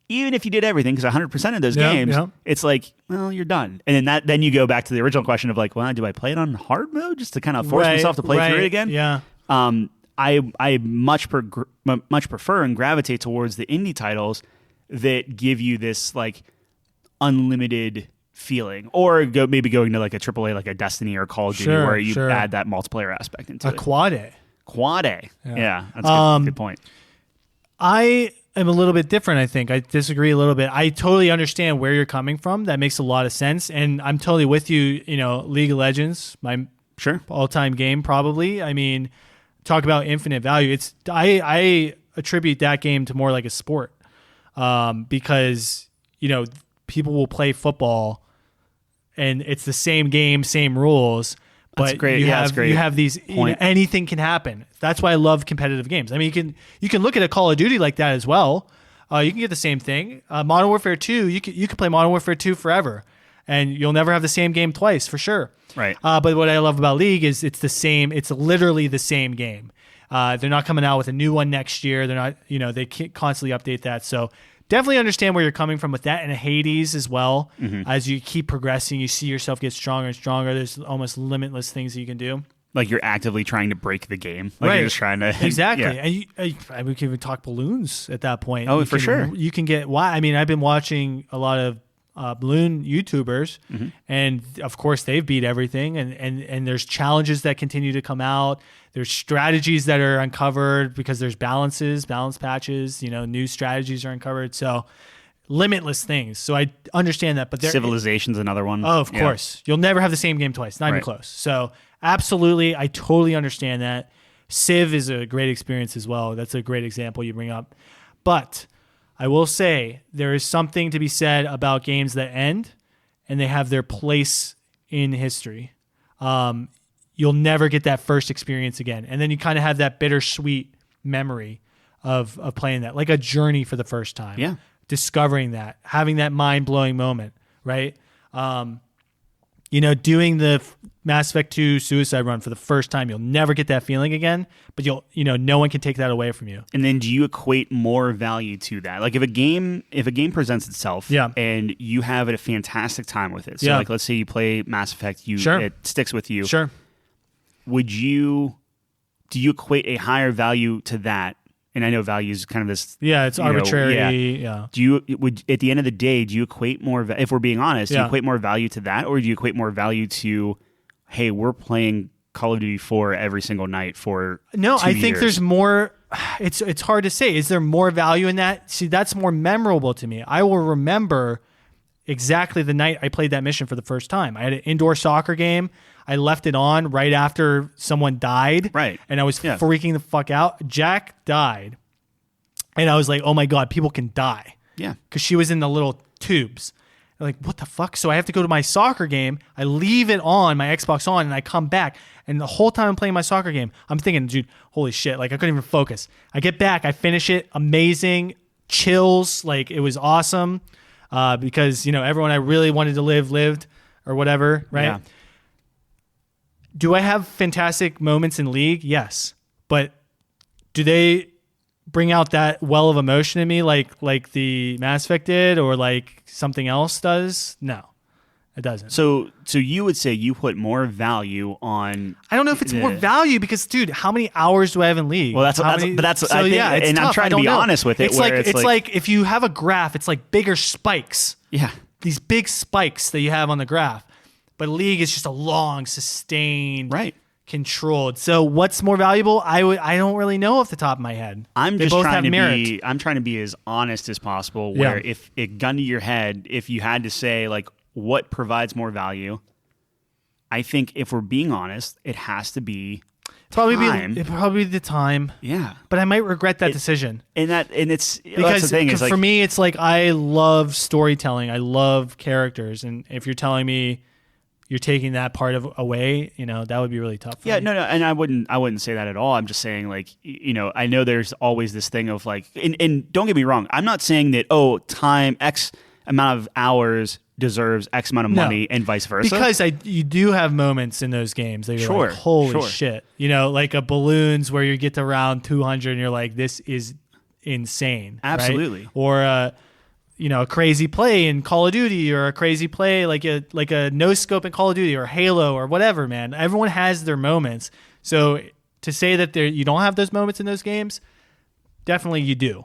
even if you did everything, because 100% of those games, it's like, well, you're done. And then you go back to the original question of like, well, do I play it on hard mode just to kind of force myself to play through it again? Yeah. I much prefer and gravitate towards the indie titles that give you this like unlimited feeling, or maybe going to like a AAA like a Destiny or Call of Duty where you add that multiplayer aspect into it. Quad A. Yeah, that's a good point. I am a little bit different, I think. I disagree a little bit. I totally understand where you're coming from. That makes a lot of sense. And I'm totally with you, League of Legends, my all-time game probably. I mean, talk about infinite value. I attribute that game to more like a sport because, people will play football and it's the same game, same rules. But that's great. You have these. Anything can happen. That's why I love competitive games. I mean, you can look at a Call of Duty like that as well. You can get the same thing. Modern Warfare 2. You can play Modern Warfare 2 forever, and you'll never have the same game twice for sure. Right. But what I love about League is it's the same. It's literally the same game. They're not coming out with a new one next year. They're not, they can't constantly update that. So definitely understand where you're coming from with that. And Hades as well. As you keep progressing, you see yourself get stronger and stronger. There's almost limitless things that you can do. Like you're actively trying to break the game. Like right. You're just trying to. Exactly. Yeah. And we can even talk balloons at that point. Oh, for sure. You can get, I mean, I've been watching a lot of balloon YouTubers, and of course they've beat everything, and there's challenges that continue to come out. There's strategies that are uncovered because there's balance patches, new strategies are uncovered. So limitless things. So I understand that, but Civilization's another one. Oh, of course. You'll never have the same game twice, not even close. So absolutely, I totally understand that. Civ is a great experience as well. That's a great example you bring up. But I will say there is something to be said about games that end and they have their place in history. You'll never get that first experience again. And then you kind of have that bittersweet memory of playing that, like a journey for the first time. Yeah. Discovering that, having that mind-blowing moment, right? Doing the Mass Effect 2 suicide run for the first time, you'll never get that feeling again, but no one can take that away from you. And then do you equate more value to that? Like if a game presents itself and you have a fantastic time with it. So like let's say you play Mass Effect, it sticks with you. Sure. Do you equate a higher value to that? And I know value is kind of this. Yeah, it's arbitrary. Do you at the end of the day, do you equate more? If we're being honest, do you equate more value to that, or do you equate more value to, hey, we're playing Call of Duty 4 every single night for? No, I think there's more. It's hard to say. Is there more value in that? See, that's more memorable to me. I will remember exactly the night I played that mission for the first time. I had an indoor soccer game. I left it on right after someone died. Right. And I was freaking the fuck out. Jack died. And I was like, oh my God, people can die. Yeah. Because she was in the little tubes. I'm like, what the fuck? So I have to go to my soccer game. I leave it on, my Xbox on, and I come back. And the whole time I'm playing my soccer game, I'm thinking, dude, holy shit. Like, I couldn't even focus. I get back. I finish it. Amazing. Chills. Like, it was awesome. Because, everyone I really wanted to live lived or whatever, right? Yeah. Do I have fantastic moments in League? Yes. But do they bring out that well of emotion in me like the Mass Effect did or like something else does? No, it doesn't. So you would say you put more value on... I don't know if it's more value because, dude, how many hours do I have in League? Well, that's I think, it's and tough. I'm trying to be honest with it. It's like if you have a graph, it's like bigger spikes. Yeah. These big spikes that you have on the graph. But League is just a long, sustained, controlled. So what's more valuable? I don't really know off the top of my head. I'm trying to be as honest as possible. Where if it gun to your head, if you had to say like what provides more value, I think if we're being honest, it has to be time. It'd probably be the time. Yeah, but I might regret that decision. Because that's the thing is, like, for me, it's like I love storytelling. I love characters, and if you're telling me you're taking that part away, that would be really tough for me. No, and I wouldn't say that at all. I'm just saying, like, I know there's always this thing of like, and don't get me wrong, I'm not saying that time X amount of hours deserves X amount of money and vice versa. Because you do have moments in those games that you're like, holy shit, like a balloons where you get to round 200 and you're like, this is insane. Absolutely. Right? Or a crazy play in Call of Duty or a crazy play like a no scope in Call of Duty or Halo or whatever, man. Everyone has their moments. So to say that you don't have those moments in those games, definitely you do.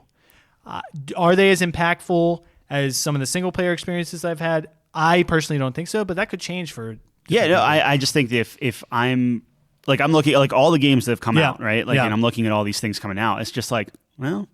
Are they as impactful as some of the single player experiences I've had? I personally don't think so, but that could change for... I just think that if I'm looking at like all the games that have come out, right? And I'm looking at all these things coming out. It's just like, well...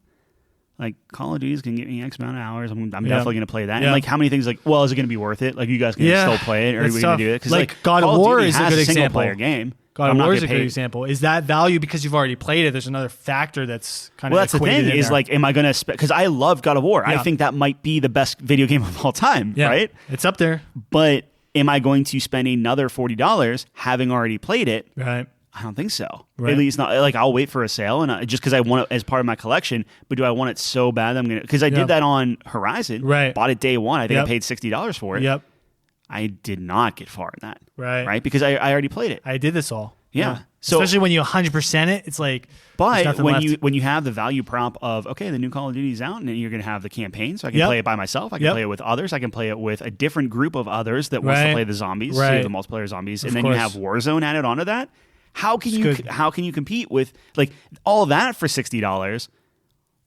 Like Call of Duty is going to get me X amount of hours. I'm definitely going to play that. And like how many things like, well, is it going to be worth it? Like you guys can still play it, or are we going to do it? Because like God of War is a good example. Single player game. God of War is a good example. Is that value because you've already played it? There's another factor that's kind of that's the thing is like, am I going to because I love God of War. I think that might be the best video game of all time. Right? It's up there. But am I going to spend another $40 having already played it? Right. I don't think so. Right. At least not like I'll wait for a sale and just because I want it as part of my collection. But do I want it so bad that I'm gonna? Because I did that on Horizon. Right. Bought it day one. I think I paid $60 for it. Yep. I did not get far in that. Right. Because I already played it. I did this all. Yeah. So, especially when you 100% it, it's like. But when you have the value prop of, okay, the new Call of Duty is out and you're going to have the campaign, so I can play it by myself, I can play it with others, I can play it with a different group of others that wants to play the zombies, so you have the multiplayer zombies, and then you have Warzone added onto that. How can you compete with like all that for $60?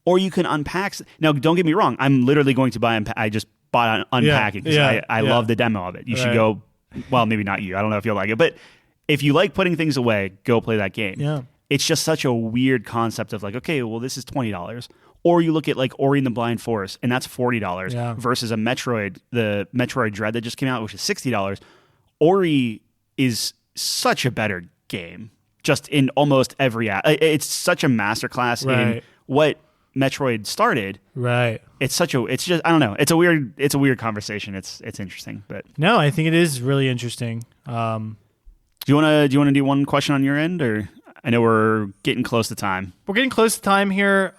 Or you can unpack. Now, don't get me wrong. I'm literally going to buy. I just bought unpacking because I love the demo of it. You should go. Well, maybe not you. I don't know if you'll like it, but if you like putting things away, go play that game. Yeah. It's just such a weird concept of like, okay, well, this is $20. Or you look at like Ori and the Blind Forest, and that's $40 versus a Metroid, the Metroid Dread that just came out, which is $60. Ori is such a better game, just in almost every. It's such a masterclass in what Metroid started. Right. It's just I don't know. It's a weird conversation. It's interesting, but no, I think it is really interesting. Do you want to do one question on your end, or I know we're getting close to time. We're getting close to time here.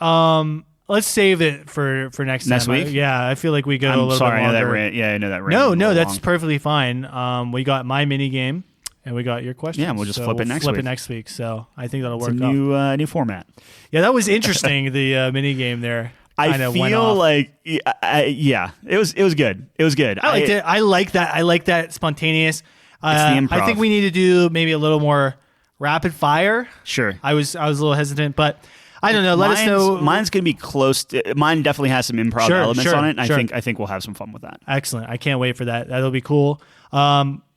Let's save it for next week. Yeah, I feel like we go a little bit longer. I know that rant. No, that's perfectly fine. We got my mini game. And we got your question. Yeah, and we'll just flip it next week. So I think that'll work. It's a new format. Yeah, that was interesting. The mini game there. I feel like it was good. It was good. I liked it. I like that. I like that spontaneous. It's the improv. I think we need to do maybe a little more rapid fire. Sure. I was a little hesitant, but I don't know. Let us know. Mine's gonna be close. Mine definitely has some improv elements on it. And I think we'll have some fun with that. Excellent. I can't wait for that. That'll be cool.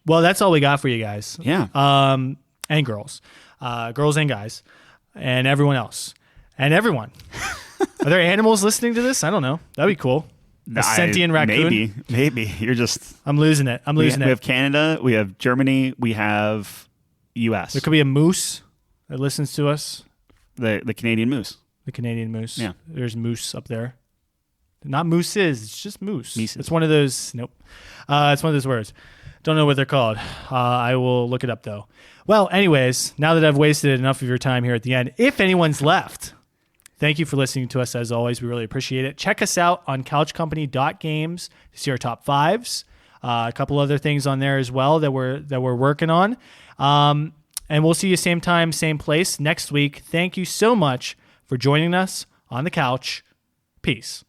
Well, that's all we got for you guys. Yeah. And girls. Girls and guys. And everyone else. And everyone. Are there animals listening to this? I don't know. That'd be cool. A sentient raccoon? Maybe. You're just... I'm losing it. We have Canada. We have Germany. We have U.S. There could be a moose that listens to us. The Canadian moose. The Canadian moose. Yeah. There's moose up there. Not mooses. It's just moose. Mises. It's one of those... Nope. It's one of those words. Don't know what they're called. I will look it up, though. Well, anyways, now that I've wasted enough of your time here at the end, if anyone's left, thank you for listening to us as always. We really appreciate it. Check us out on couchcompany.games to see our top fives. A couple other things on there as well that we're working on. And we'll see you same time, same place next week. Thank you so much for joining us on the couch. Peace.